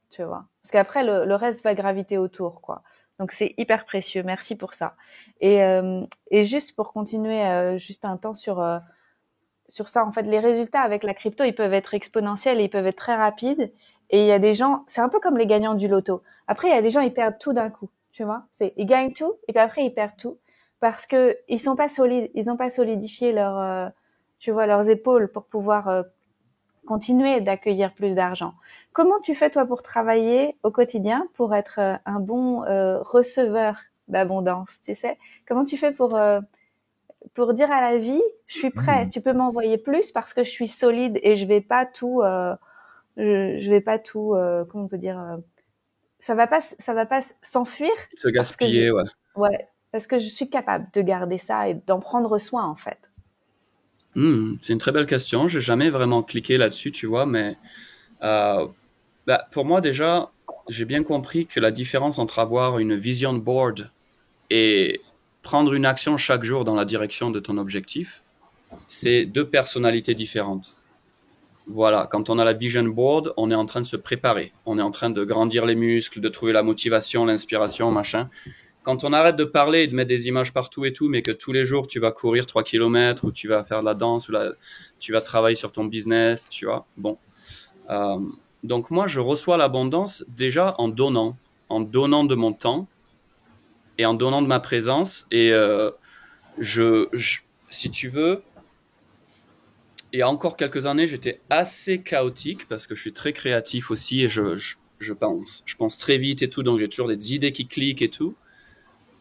[SPEAKER 1] tu vois. Parce qu'après, le reste va graviter autour, quoi. Donc c'est hyper précieux. Merci pour ça. Et juste pour continuer, juste un temps sur ça, en fait, les résultats avec la crypto, ils peuvent être exponentiels et ils peuvent être très rapides. Et il y a des gens, c'est un peu comme les gagnants du loto. Après, il y a des gens, ils perdent tout d'un coup, tu vois. Ils gagnent tout et puis après, ils perdent tout parce que ils sont pas solides, ils ont pas solidifié tu vois, leurs épaules pour pouvoir continuer d'accueillir plus d'argent. Comment tu fais toi pour travailler au quotidien pour être un bon receveur d'abondance, tu sais? Comment tu fais pour dire à la vie, je suis prêt, tu peux m'envoyer plus parce que je suis solide et je vais pas tout, comment on peut dire, ça va pas s'enfuir
[SPEAKER 2] Se
[SPEAKER 1] parce que
[SPEAKER 2] gaspiller, ouais.
[SPEAKER 1] ouais, parce que je suis capable de garder ça et d'en prendre soin en fait.
[SPEAKER 2] C'est une très belle question. J'ai jamais vraiment cliqué là-dessus, tu vois, mais euh, pour moi déjà, j'ai bien compris que la différence entre avoir une vision board et prendre une action chaque jour dans la direction de ton objectif, c'est deux personnalités différentes. Voilà, quand on a la vision board, on est en train de se préparer. On est en train de grandir les muscles, de trouver la motivation, l'inspiration, machin. Quand on arrête de parler et de mettre des images partout et tout, mais que tous les jours tu vas courir 3 kilomètres ou tu vas faire de la danse ou tu vas travailler sur ton business, tu vois. Bon. Euh, donc moi, je reçois l'abondance déjà en donnant de mon temps et en donnant de ma présence. Et si tu veux, il y a encore quelques années, j'étais assez chaotique parce que je suis très créatif aussi et je pense très vite et tout, donc j'ai toujours des idées qui cliquent et tout.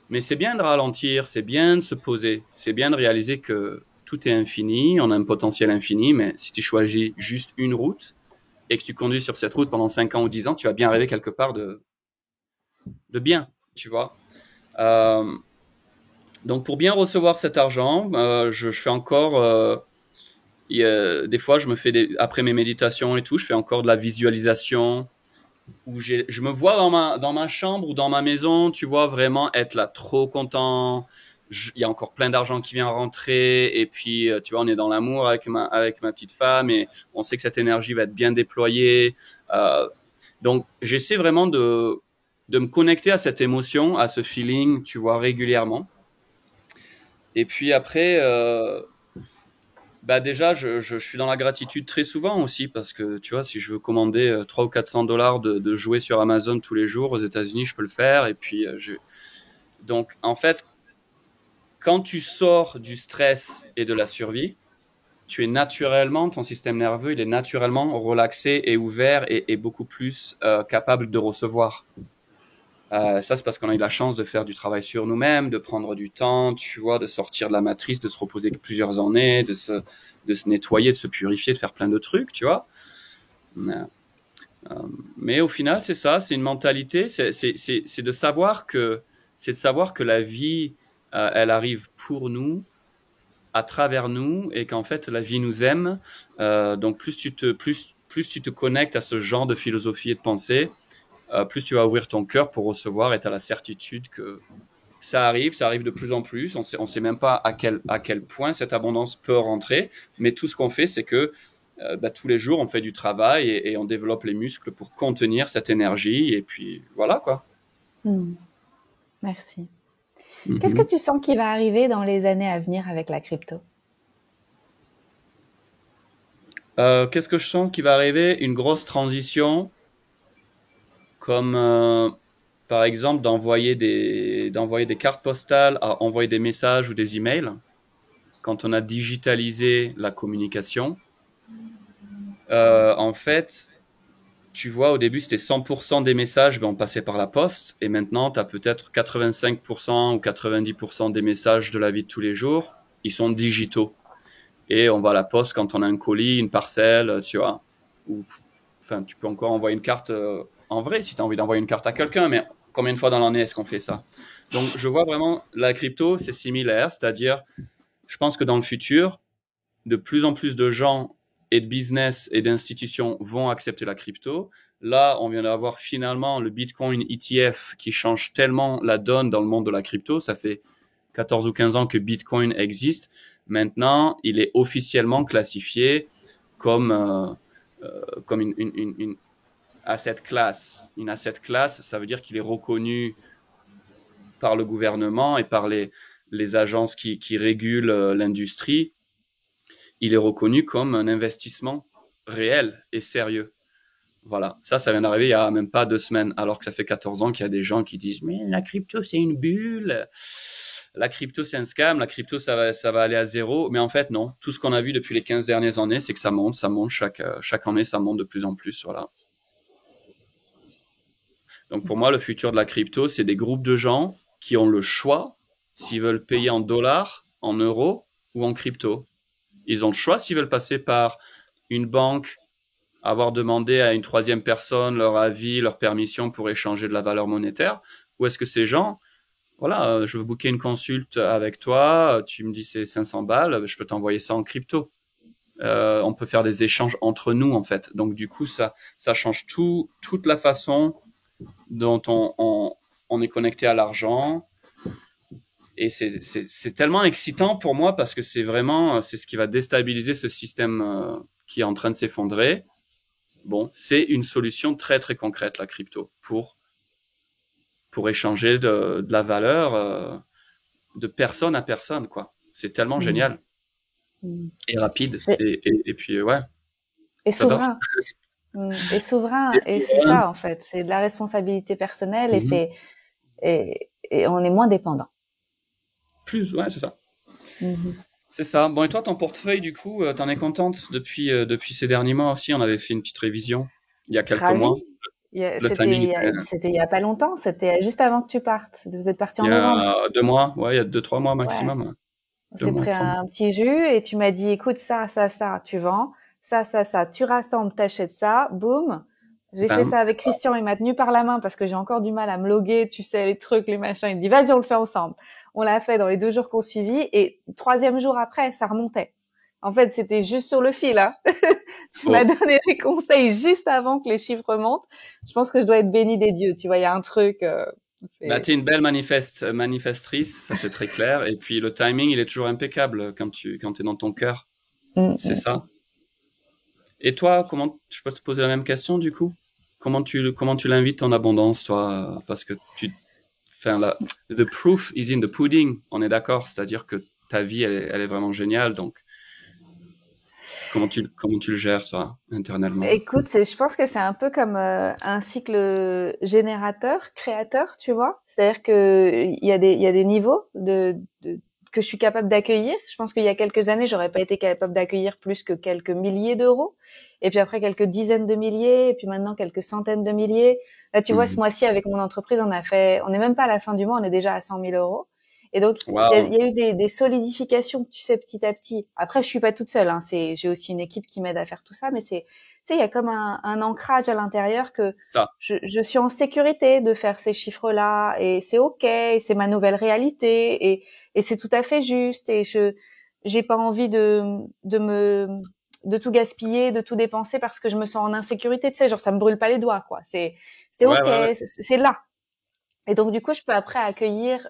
[SPEAKER 2] Mais c'est bien de ralentir, c'est bien de se poser, c'est bien de réaliser que tout est infini, on a un potentiel infini, mais si tu choisis juste une route et que tu conduis sur cette route pendant 5 ans ou 10 ans, tu vas bien arriver quelque part de bien, tu vois. Donc pour bien recevoir cet argent, je fais encore Des fois, je me fais après mes méditations et tout, je fais encore de la visualisation où je me vois dans ma chambre ou dans ma maison, tu vois, vraiment être là trop content. Il y a encore plein d'argent qui vient rentrer et puis, tu vois, on est dans l'amour avec ma petite femme et on sait que cette énergie va être bien déployée. Donc, j'essaie vraiment de me connecter à cette émotion, à ce feeling, tu vois, régulièrement. Et puis après, bah déjà, je suis dans la gratitude très souvent aussi parce que tu vois, si je veux commander 300 ou 400 dollars de jouets sur Amazon tous les jours aux États-Unis, je peux le faire. Et puis, donc, en fait, quand tu sors du stress et de la survie, tu es naturellement, ton système nerveux, il est naturellement relaxé et ouvert et beaucoup plus capable de recevoir. Ça, c'est parce qu'on a eu la chance de faire du travail sur nous-mêmes, de prendre du temps, tu vois, de sortir de la matrice, de se reposer plusieurs années, de se nettoyer, de se purifier, de faire plein de trucs, tu vois. Mais au final, c'est ça, c'est une mentalité, c'est de savoir que, c'est de savoir que la vie, elle arrive pour nous, à travers nous, et qu'en fait, la vie nous aime. Donc, plus tu te connectes à ce genre de philosophie et de pensée, plus tu vas ouvrir ton cœur pour recevoir et tu as la certitude que ça arrive de plus en plus. On sait même pas à quel point cette abondance peut rentrer, mais tout ce qu'on fait, c'est que tous les jours, on fait du travail et on développe les muscles pour contenir cette énergie. Et puis voilà quoi.
[SPEAKER 1] Merci. Qu'est-ce que
[SPEAKER 2] Mm-hmm.
[SPEAKER 1] tu sens qui va arriver dans les années à venir avec la crypto?
[SPEAKER 2] Qu'est-ce que je sens qui va arriver? Une grosse transition, comme par exemple d'envoyer des cartes postales à envoyer des messages ou des emails. Quand on a digitalisé la communication, en fait, tu vois, au début, c'était 100% des messages, ben, on passait par la poste. Et maintenant, tu as peut-être 85% ou 90% des messages de la vie de tous les jours, ils sont digitaux. Et on va à la poste quand on a un colis, une parcelle, tu vois. Ou, enfin, tu peux encore envoyer une carte en vrai si tu as envie d'envoyer une carte à quelqu'un, mais combien de fois dans l'année est-ce qu'on fait ça? Donc, je vois vraiment la crypto, c'est similaire, c'est-à-dire, je pense que dans le futur, de plus en plus de gens et de business et d'institutions vont accepter la crypto. Là, on vient d'avoir finalement le Bitcoin ETF qui change tellement la donne dans le monde de la crypto. Ça fait 14 ou 15 ans que Bitcoin existe. Maintenant, il est officiellement classifié comme, comme une asset class. Une asset class, ça veut dire qu'il est reconnu par le gouvernement et par les agences qui régulent l'industrie. Il est reconnu comme un investissement réel et sérieux. Voilà, ça vient d'arriver il y a même pas 2 semaines, alors que ça fait 14 ans qu'il y a des gens qui disent mais la crypto c'est une bulle, la crypto c'est un scam, la crypto ça va aller à zéro. Mais en fait non, tout ce qu'on a vu depuis les 15 dernières années, c'est que ça monte chaque année, ça monte de plus en plus. Voilà. Donc pour moi, le futur de la crypto, c'est des groupes de gens qui ont le choix s'ils veulent payer en dollars, en euros ou en crypto. Ils ont le choix s'ils veulent passer par une banque, avoir demandé à une troisième personne leur avis, leur permission pour échanger de la valeur monétaire, ou est-ce que ces gens, voilà, je veux booker une consulte avec toi, tu me dis c'est 500 balles, je peux t'envoyer ça en crypto. On peut faire des échanges entre nous en fait. Donc du coup, ça change toute la façon dont on est connecté à l'argent. Et c'est tellement excitant pour moi parce que c'est ce qui va déstabiliser ce système qui est en train de s'effondrer. Bon, c'est une solution très très concrète, la crypto, pour échanger de la valeur de personne à personne, quoi. C'est tellement
[SPEAKER 1] Mmh.
[SPEAKER 2] génial
[SPEAKER 1] Mmh.
[SPEAKER 2] et rapide.
[SPEAKER 1] Et,
[SPEAKER 2] Et puis, ouais,
[SPEAKER 1] et
[SPEAKER 2] j'adore.
[SPEAKER 1] souverain. Et souverain.
[SPEAKER 2] Et
[SPEAKER 1] Et c'est
[SPEAKER 2] souvent,
[SPEAKER 1] ça, en fait. C'est de la responsabilité personnelle
[SPEAKER 2] mhm.
[SPEAKER 1] et on est moins dépendant.
[SPEAKER 2] Plus, ouais, c'est ça.
[SPEAKER 1] Mhm.
[SPEAKER 2] C'est ça. Bon, et toi, ton portefeuille, du coup, t'en es contente depuis ces derniers mois aussi? On avait fait une petite révision il y a quelques mois.
[SPEAKER 1] Ravie.
[SPEAKER 2] Le timing était
[SPEAKER 1] C'était il y a pas longtemps. C'était juste avant que tu partes. Vous êtes parti
[SPEAKER 2] il
[SPEAKER 1] en
[SPEAKER 2] y
[SPEAKER 1] novembre.
[SPEAKER 2] a 2 mois, ouais, il y a 2, 3 mois
[SPEAKER 1] Ouais.
[SPEAKER 2] maximum.
[SPEAKER 1] On
[SPEAKER 2] Deux
[SPEAKER 1] s'est
[SPEAKER 2] mois,
[SPEAKER 1] pris
[SPEAKER 2] 3 mois.
[SPEAKER 1] un petit jus et tu m'as dit, écoute, ça, tu vends. Ça, tu rassembles, t'achètes ça. Boum. J'ai fait
[SPEAKER 2] Bam.
[SPEAKER 1] ça avec Christian. Il m'a tenu par la main parce que j'ai encore du mal à me loguer. Tu sais, les trucs, les machins. Il me dit, vas-y, on le fait ensemble. On l'a fait dans les 2 jours qu'on suivit et 3e jour après, ça remontait. En fait, c'était juste sur le fil, hein. Tu m'as
[SPEAKER 2] Oh.
[SPEAKER 1] donné les conseils juste avant que les chiffres montent. Je pense que je dois être bénie des dieux. Tu vois, il y a un truc.
[SPEAKER 2] Bah,
[SPEAKER 1] C'est...
[SPEAKER 2] t'es une belle manifestrice, ça c'est très clair. Et puis le timing, il est toujours impeccable quand t'es dans ton cœur.
[SPEAKER 1] Mm,
[SPEAKER 2] C'est
[SPEAKER 1] mm.
[SPEAKER 2] ça. Et toi, comment je peux te poser la même question du coup? Comment tu l'invites ton abondance, toi? Parce que enfin, the proof is in the pudding. On est d'accord, c'est-à-dire que ta vie, elle est vraiment géniale. Donc, comment tu le gères, toi, internellement?
[SPEAKER 1] Écoute, je pense que c'est un peu comme un cycle générateur, créateur, tu vois. C'est-à-dire que il y a des niveaux que je suis capable d'accueillir. Je pense qu'il y a quelques années, j'aurais pas été capable d'accueillir plus que quelques milliers d'euros. Et puis après, quelques dizaines de milliers. Et puis maintenant, quelques centaines de milliers. Là, tu vois, ce
[SPEAKER 2] Mhm.
[SPEAKER 1] mois-ci, avec mon entreprise, on n'est même pas à la fin du mois, on est déjà à 100 000 euros. Et donc, il
[SPEAKER 2] Waouh.
[SPEAKER 1] y a eu des solidifications, tu sais, petit à petit. Après, je suis pas toute seule, hein. J'ai aussi une équipe qui m'aide à faire tout ça, mais tu sais, il y a comme un ancrage à l'intérieur que
[SPEAKER 2] Ça.
[SPEAKER 1] je suis en sécurité de faire ces chiffres-là et c'est ok, et c'est ma nouvelle réalité et c'est tout à fait juste et j'ai pas envie de tout gaspiller, de tout dépenser parce que je me sens en insécurité, tu sais, genre ça me brûle pas les doigts, quoi. C'est
[SPEAKER 2] Ouais,
[SPEAKER 1] ok,
[SPEAKER 2] ouais, ouais.
[SPEAKER 1] c'est là. Et donc du coup, je peux après accueillir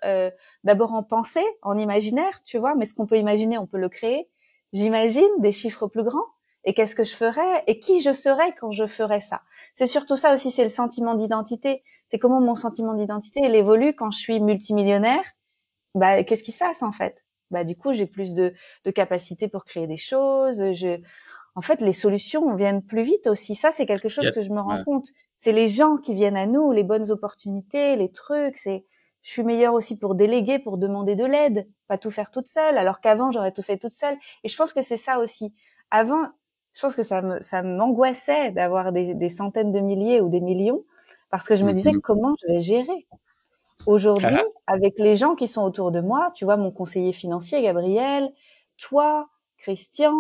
[SPEAKER 1] d'abord en pensée, en imaginaire, tu vois, mais ce qu'on peut imaginer, on peut le créer. J'imagine des chiffres plus grands et qu'est-ce que je ferais et qui je serais quand je ferais ça. C'est surtout ça aussi, c'est le sentiment d'identité. C'est comment mon sentiment d'identité il évolue quand je suis multimillionnaire. Bah qu'est-ce qui se passe en fait? Bah du coup, j'ai plus de capacité pour créer des choses, en fait, les solutions viennent plus vite aussi. Ça, c'est quelque chose
[SPEAKER 2] Yep.
[SPEAKER 1] que je me rends
[SPEAKER 2] Ouais.
[SPEAKER 1] compte. C'est les gens qui viennent à nous, les bonnes opportunités, les trucs. Je suis meilleure aussi pour déléguer, pour demander de l'aide, pas tout faire toute seule. Alors qu'avant, j'aurais tout fait toute seule. Et je pense que c'est ça aussi. Avant, je pense que ça m'angoissait d'avoir des centaines de milliers ou des millions parce que je me disais
[SPEAKER 2] Mhm.
[SPEAKER 1] comment je vais gérer. Aujourd'hui, avec les gens qui sont autour de moi, tu vois, mon conseiller financier, Gabriel, toi, Christian,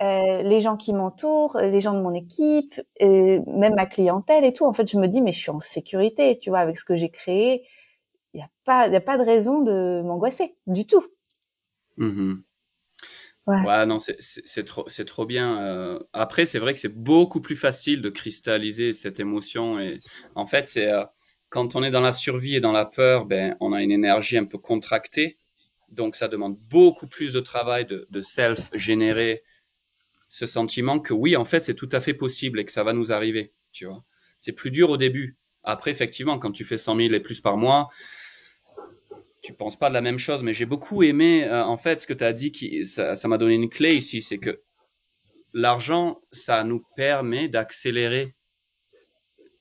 [SPEAKER 1] les gens qui m'entourent, les gens de mon équipe, même ma clientèle et tout. En fait, je me dis, mais je suis en sécurité, tu vois, avec ce que j'ai créé. Il y a pas de raison de m'angoisser, du tout.
[SPEAKER 2] Mhm.
[SPEAKER 1] Ouais.
[SPEAKER 2] Ouais, non, c'est trop bien. Après, c'est vrai que c'est beaucoup plus facile de cristalliser cette émotion. Et en fait, quand on est dans la survie et dans la peur, ben, on a une énergie un peu contractée. Donc, ça demande beaucoup plus de travail de self-générer ce sentiment que oui, en fait, c'est tout à fait possible et que ça va nous arriver. Tu vois, c'est plus dur au début. Après, effectivement, quand tu fais 100 000 et plus par mois, tu penses pas de la même chose. Mais j'ai beaucoup aimé, en fait, ce que tu as dit, ça m'a donné une clé ici, c'est que l'argent, ça nous permet d'accélérer.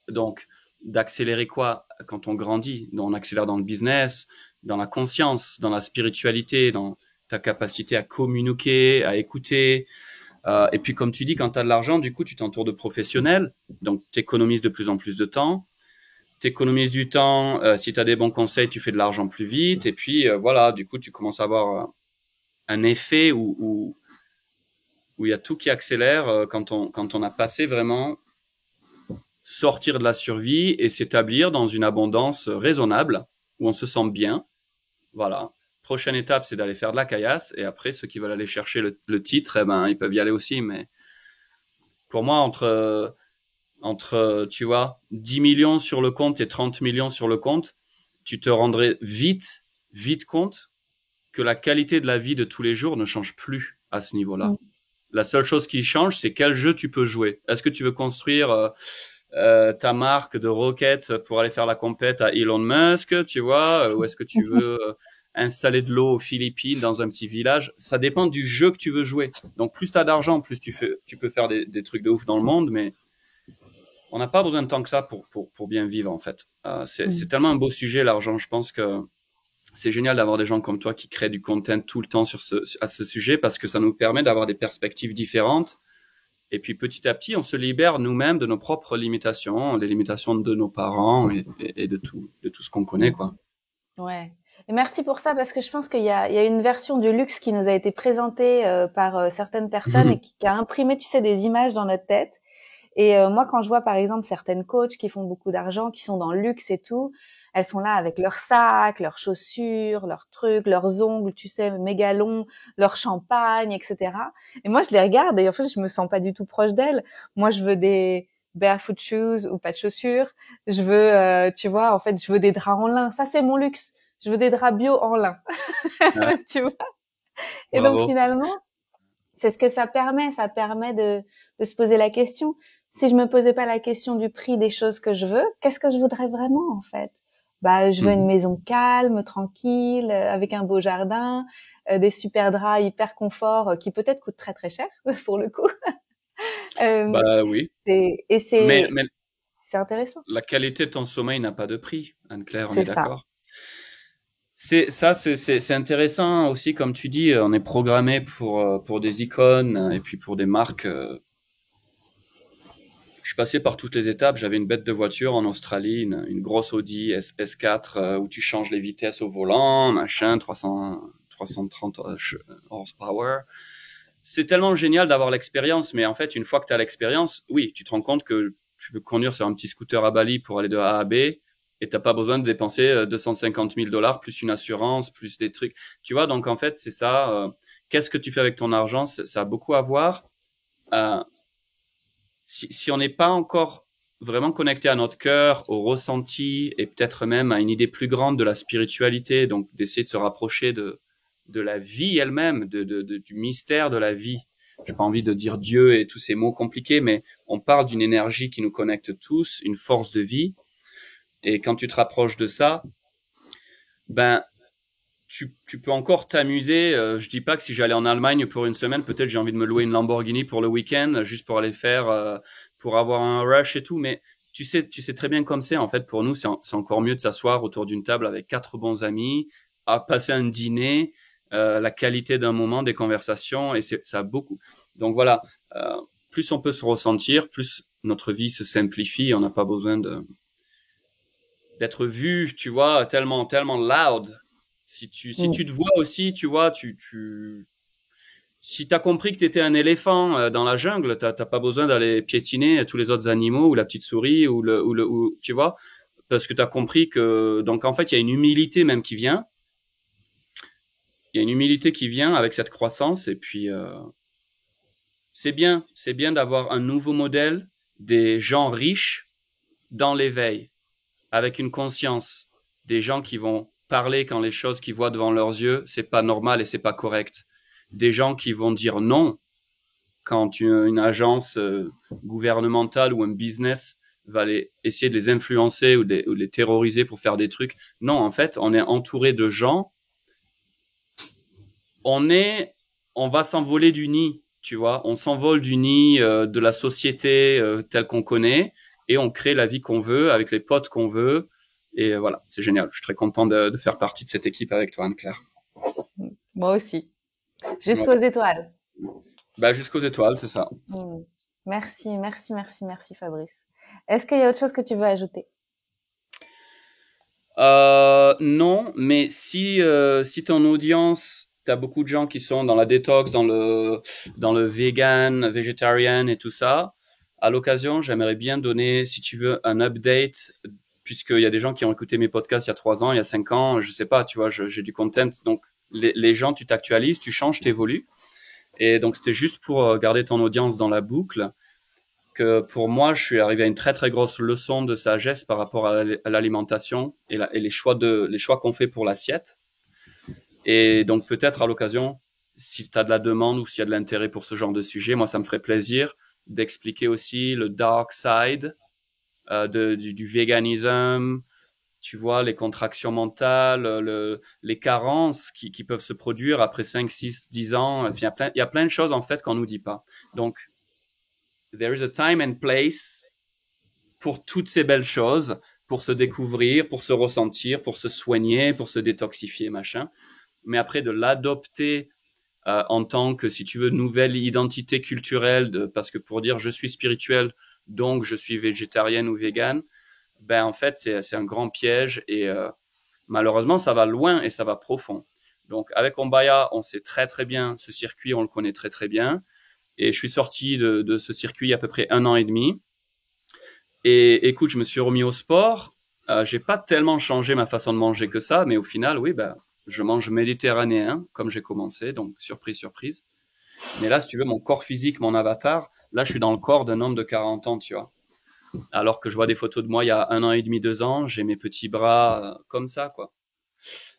[SPEAKER 2] Donc, d'accélérer quoi? Quand on grandit, on accélère dans le business, dans la conscience, dans la spiritualité, dans ta capacité à communiquer, à écouter. Et puis, comme tu dis, quand tu as de l'argent, du coup, tu t'entoures de professionnels. Donc, tu économises de plus en plus de temps. Tu économises du temps. Si tu as des bons conseils, tu fais de l'argent plus vite. Et puis, voilà, du coup, tu commences à avoir un effet où il y a tout qui accélère quand on a passé vraiment sortir de la survie et s'établir dans une abondance raisonnable où on se sent bien. Voilà. Prochaine étape, c'est d'aller faire de la caillasse. Et après, ceux qui veulent aller chercher le titre, eh ben, ils peuvent y aller aussi. Mais pour moi, tu vois, 10 millions sur le compte et 30 millions sur le compte, tu te rendrais vite, vite compte que la qualité de la vie de tous les jours ne change plus à ce niveau-là.
[SPEAKER 1] Mm.
[SPEAKER 2] La seule chose qui change, c'est quel jeu tu peux jouer. Est-ce que tu veux construire ta marque de roquettes pour aller faire la compète à Elon Musk, tu vois, ou est-ce que tu veux installer de l'eau aux Philippines dans un petit village? Ça dépend du jeu que tu veux jouer. Donc plus tu as d'argent, plus tu peux faire des trucs de ouf dans le monde, mais on n'a pas besoin de tant que ça pour bien vivre en fait. C'est
[SPEAKER 1] Mm.
[SPEAKER 2] tellement un beau sujet l'argent, je pense que c'est génial d'avoir des gens comme toi qui créent du content tout le temps à ce sujet parce que ça nous permet d'avoir des perspectives différentes. Et puis petit à petit, on se libère nous-mêmes de nos propres limitations, les limitations de nos parents et de tout ce qu'on connaît,
[SPEAKER 1] Mm.
[SPEAKER 2] quoi.
[SPEAKER 1] Ouais. Et merci pour ça parce que je pense il y a une version du luxe qui nous a été présentée par certaines personnes et qui a imprimé, tu sais, des images dans notre tête. Et moi, quand je vois par exemple certaines coachs qui font beaucoup d'argent, qui sont dans le luxe et tout, elles sont là avec leurs sacs, leurs chaussures, leurs trucs, leurs ongles, tu sais, méga longs, leur champagne, etc. Et moi, je les regarde et en fait, je me sens pas du tout proche d'elles. Moi, je veux des barefoot shoes ou pas de chaussures. Je veux, tu vois, en fait, je veux des draps en lin. Ça, c'est mon luxe. Je veux des draps bio en lin.
[SPEAKER 2] Ouais,
[SPEAKER 1] Tu vois. Et donc,
[SPEAKER 2] bravo.
[SPEAKER 1] finalement, c'est ce que ça permet. Ça permet de se poser la question. Si je me posais pas la question du prix des choses que je veux, qu'est-ce que je voudrais vraiment, en fait? Bah, je veux une
[SPEAKER 2] Mhm.
[SPEAKER 1] maison calme, tranquille, avec un beau jardin, des super draps hyper confort qui peut-être coûtent très très cher pour le coup. Euh,
[SPEAKER 2] Bah oui.
[SPEAKER 1] c'est et
[SPEAKER 2] Mais,
[SPEAKER 1] c'est
[SPEAKER 2] mais
[SPEAKER 1] c'est intéressant.
[SPEAKER 2] la qualité de ton sommeil n'a pas de prix, Anne-Claire, on est
[SPEAKER 1] C'est ça.
[SPEAKER 2] d'accord? C'est intéressant aussi, comme tu dis, on est programmé pour des icônes et puis pour des marques. Je suis passé par toutes les étapes. J'avais une bête de voiture en Australie, une grosse Audi S4 où tu changes les vitesses au volant, machin, 330 horsepower. C'est tellement génial d'avoir l'expérience, mais en fait, une fois que tu as l'expérience, oui, tu te rends compte que tu peux conduire sur un petit scooter à Bali pour aller de A à B et t'as pas besoin de dépenser 250 000 dollars plus une assurance, plus des trucs. Tu vois, donc en fait, c'est ça. Qu'est-ce que tu fais avec ton argent? Ça a beaucoup à voir. Euh, si on n'est pas encore vraiment connecté à notre cœur, au ressenti et peut-être même à une idée plus grande de la spiritualité, donc d'essayer de se rapprocher de la vie elle-même, du mystère de la vie. J'ai pas envie de dire Dieu et tous ces mots compliqués, mais on parle d'une énergie qui nous connecte tous, une force de vie. Et quand tu te rapproches de ça, ben, tu peux encore t'amuser. Je dis pas que si j'allais en Allemagne pour une semaine, peut-être j'ai envie de me louer une Lamborghini pour le week-end, juste pour aller faire, pour avoir un rush et tout. Mais tu sais très bien comme c'est. En fait, pour nous, c'est encore mieux de s'asseoir autour d'une table avec quatre bons amis, à passer un dîner, la qualité d'un moment, des conversations, et ça a beaucoup. Donc voilà, plus on peut se ressentir, plus notre vie se simplifie. On n'a pas besoin d'être vu, tu vois, tellement loud. Si
[SPEAKER 1] Mm.
[SPEAKER 2] tu te vois aussi, tu vois, si t'as compris que t'étais un éléphant dans la jungle, t'as pas besoin d'aller piétiner tous les autres animaux ou la petite souris ou tu vois, parce que t'as compris que, donc en fait, il y a une humilité même qui vient. Il y a une humilité qui vient avec cette croissance et puis, c'est bien d'avoir un nouveau modèle des gens riches dans l'éveil, avec une conscience, des gens qui vont parler quand les choses qu'ils voient devant leurs yeux, c'est pas normal et c'est pas correct. Des gens qui vont dire non quand une agence gouvernementale ou un business va essayer de les influencer ou de les terroriser pour faire des trucs. Non, en fait, on est entouré de gens. On est, on va s'envoler du nid, tu vois. On s'envole du nid de la société telle qu'on connaît et on crée la vie qu'on veut avec les potes qu'on veut. Et voilà, c'est génial. Je suis très content de faire partie de cette équipe avec toi, Anne-Claire.
[SPEAKER 1] Moi aussi.
[SPEAKER 2] Ouais.
[SPEAKER 1] Jusqu'aux étoiles.
[SPEAKER 2] Bah, jusqu'aux étoiles, c'est ça.
[SPEAKER 1] Mm. Merci, merci, merci, merci Fabrice. Est-ce qu'il y a autre chose que tu veux ajouter?
[SPEAKER 2] Non, mais si ton audience, t'as beaucoup de gens qui sont dans la détox, dans le vegan, végétarien et tout ça. À l'occasion, j'aimerais bien donner, si tu veux, un update, puisqu'il y a des gens qui ont écouté mes podcasts il y a 3 ans, il y a 5 ans, je sais pas, tu vois, j'ai du content. Donc, les gens, tu t'actualises, tu changes, t'évolues. Et donc, c'était juste pour garder ton audience dans la boucle que pour moi, je suis arrivé à une très très grosse leçon de sagesse par rapport à l'alimentation et les choix qu'on fait pour l'assiette. Et donc peut-être à l'occasion, si tu as de la demande ou s'il y a de l'intérêt pour ce genre de sujet, moi ça me ferait plaisir d'expliquer aussi le dark side du véganisme, tu vois, les contractions mentales, les carences qui peuvent se produire après 5, 6, 10 ans. Enfin, il y a plein de choses en fait qu'on nous dit pas. Donc, there is a time and place pour toutes ces belles choses, pour se découvrir, pour se ressentir, pour se soigner, pour se détoxifier, machin. Mais après, de l'adopter en tant que, si tu veux, nouvelle identité culturelle, parce que pour dire je suis spirituel, donc je suis végétarienne ou végane, ben en fait, c'est un grand piège et malheureusement, ça va loin et ça va profond. Donc avec Ombaya, on sait très très bien ce circuit, on le connaît très très bien. Et je suis sorti de ce circuit il y a à peu près 1 an et demi. Et écoute, je me suis remis au sport. J'ai pas tellement changé ma façon de manger que ça, mais au final, oui, ben, je mange méditerranéen comme j'ai commencé, donc surprise, surprise. Mais là, si tu veux, mon corps physique, mon avatar, là, je suis dans le corps d'un homme de 40 ans, tu vois. Alors que je vois des photos de moi il y a 1 an et demi, 2 ans, j'ai mes petits bras comme ça, quoi.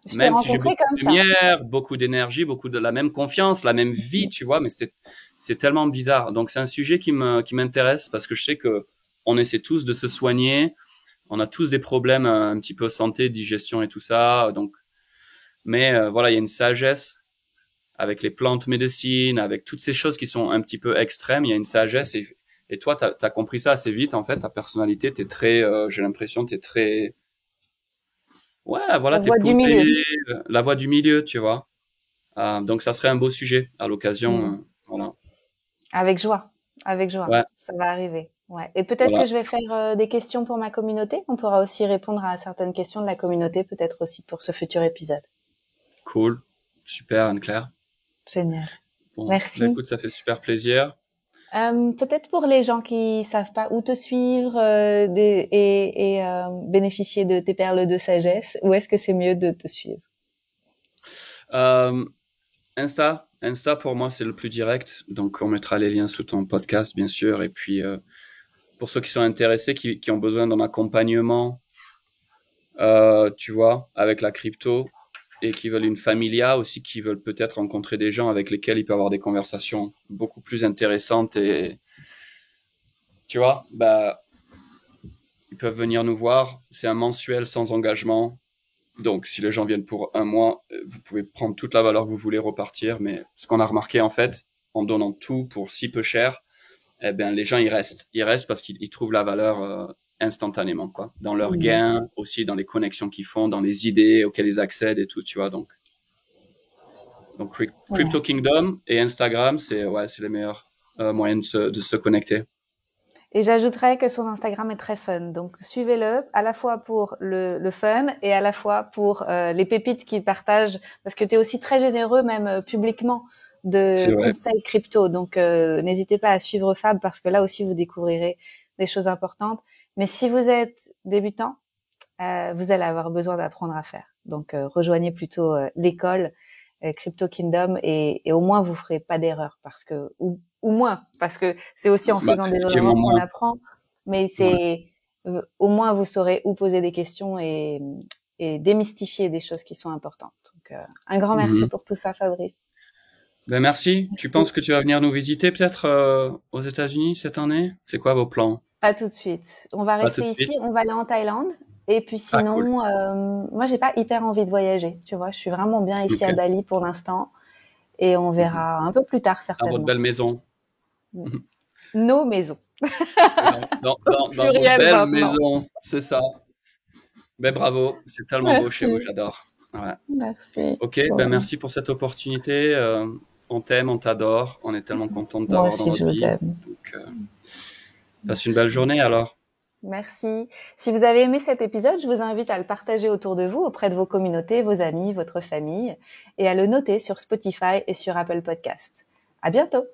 [SPEAKER 1] Je t'ai
[SPEAKER 2] Même si j'ai
[SPEAKER 1] rencontré
[SPEAKER 2] beaucoup
[SPEAKER 1] comme
[SPEAKER 2] de
[SPEAKER 1] ça.
[SPEAKER 2] lumière, beaucoup d'énergie, beaucoup de la même confiance, la même vie, tu vois, mais c'est tellement bizarre. Donc c'est un sujet qui m'intéresse parce que je sais que on essaie tous de se soigner, on a tous des problèmes un petit peu santé, digestion et tout ça. Donc, mais voilà, il y a une sagesse avec les plantes médecines, avec toutes ces choses qui sont un petit peu extrêmes. Il y a une sagesse et toi, t'as compris ça assez vite en fait. Ta personnalité, t'es très, j'ai l'impression, t'es très, ouais, voilà,
[SPEAKER 1] La
[SPEAKER 2] t'es
[SPEAKER 1] voix du
[SPEAKER 2] posé,
[SPEAKER 1] milieu.
[SPEAKER 2] la voix du milieu, tu vois. Donc ça serait un beau sujet à l'occasion.
[SPEAKER 1] Mm.
[SPEAKER 2] Voilà.
[SPEAKER 1] Avec joie. Avec joie.
[SPEAKER 2] Ouais,
[SPEAKER 1] Ça va arriver. Ouais. Et peut-être que
[SPEAKER 2] voilà.
[SPEAKER 1] je vais faire des questions pour ma communauté. On pourra aussi répondre à certaines questions de la communauté, peut-être aussi pour ce futur épisode.
[SPEAKER 2] Cool. Super, Anne-Claire.
[SPEAKER 1] Génial.
[SPEAKER 2] Bon, bah
[SPEAKER 1] Merci.
[SPEAKER 2] écoute, ça fait super plaisir.
[SPEAKER 1] Peut-être pour les gens qui savent pas où te suivre bénéficier de tes perles de sagesse, où est-ce que c'est mieux de te suivre?
[SPEAKER 2] Euh, Insta pour moi c'est le plus direct. Donc on mettra les liens sous ton podcast bien sûr. Et puis pour ceux qui sont intéressés, qui ont besoin d'un accompagnement, tu vois, avec la crypto et qui veulent une familia aussi, qui veulent peut-être rencontrer des gens avec lesquels ils peuvent avoir des conversations beaucoup plus intéressantes et tu vois, bah ils peuvent venir nous voir. C'est un mensuel sans engagement. Donc, si les gens viennent pour un mois, vous pouvez prendre toute la valeur que vous voulez, repartir. Mais ce qu'on a remarqué, en fait, en donnant tout pour si peu cher, eh bien, les gens, ils restent. Ils restent parce qu'ils trouvent la valeur instantanément, quoi. Dans leurs
[SPEAKER 1] Mhm.
[SPEAKER 2] gains, aussi dans les connexions qu'ils font, dans les idées auxquelles ils accèdent et tout, tu vois. Donc
[SPEAKER 1] Ouais.
[SPEAKER 2] Crypto Kingdom et Instagram, c'est les meilleurs moyens de se connecter.
[SPEAKER 1] Et j'ajouterais que son Instagram est très fun. Donc, suivez-le à la fois pour le fun et à la fois pour les pépites qu'il partage, parce que tu es aussi très généreux, même publiquement,
[SPEAKER 2] C'est
[SPEAKER 1] de
[SPEAKER 2] vrai.
[SPEAKER 1] conseils crypto. Donc, n'hésitez pas à suivre Fab, parce que là aussi, vous découvrirez des choses importantes. Mais si vous êtes débutant, vous allez avoir besoin d'apprendre à faire. Donc, rejoignez plutôt l'école Crypto Kingdom et au moins vous ferez pas d'erreur parce que ou moins parce que c'est aussi en
[SPEAKER 2] Bah,
[SPEAKER 1] faisant des
[SPEAKER 2] effectivement,
[SPEAKER 1] erreurs qu'on
[SPEAKER 2] moi.
[SPEAKER 1] apprend, mais
[SPEAKER 2] Ouais.
[SPEAKER 1] c'est au moins vous saurez où poser des questions et démystifier des choses qui sont importantes. Donc, un grand merci
[SPEAKER 2] Mhm.
[SPEAKER 1] pour tout ça, Fabrice.
[SPEAKER 2] Ben merci. Tu
[SPEAKER 1] Merci.
[SPEAKER 2] penses que tu vas venir nous visiter peut-être aux États-Unis cette année? C'est quoi vos plans?
[SPEAKER 1] Pas tout de suite. On va
[SPEAKER 2] Pas tout
[SPEAKER 1] rester
[SPEAKER 2] de
[SPEAKER 1] ici.
[SPEAKER 2] suite?
[SPEAKER 1] On va aller en Thaïlande. Et puis
[SPEAKER 2] Ah, cool.
[SPEAKER 1] sinon, moi, j'ai pas hyper envie de voyager. Tu vois, je suis vraiment bien ici
[SPEAKER 2] Ok.
[SPEAKER 1] à Bali pour l'instant. Et on
[SPEAKER 2] Mhm.
[SPEAKER 1] verra un peu plus tard,
[SPEAKER 2] Dans votre
[SPEAKER 1] certainement.
[SPEAKER 2] belle maison.
[SPEAKER 1] Nos maisons. Au
[SPEAKER 2] Dans vos
[SPEAKER 1] pluriel
[SPEAKER 2] belles
[SPEAKER 1] maintenant.
[SPEAKER 2] maisons. C'est ça. Ben bravo. C'est tellement beau chez vous.
[SPEAKER 1] Merci.
[SPEAKER 2] J'adore. Ouais.
[SPEAKER 1] Merci.
[SPEAKER 2] Ok. Ben
[SPEAKER 1] Bon.
[SPEAKER 2] merci pour cette opportunité. On t'aime, on t'adore. On est tellement content de
[SPEAKER 1] Moi
[SPEAKER 2] t'avoir dans
[SPEAKER 1] aussi, je
[SPEAKER 2] notre
[SPEAKER 1] vous
[SPEAKER 2] vie.
[SPEAKER 1] aime.
[SPEAKER 2] Donc, passe une belle
[SPEAKER 1] Merci.
[SPEAKER 2] journée alors.
[SPEAKER 1] Merci. Si vous avez aimé cet épisode, je vous invite à le partager autour de vous, auprès de vos communautés, vos amis, votre famille, et à le noter sur Spotify et sur Apple Podcast. À bientôt.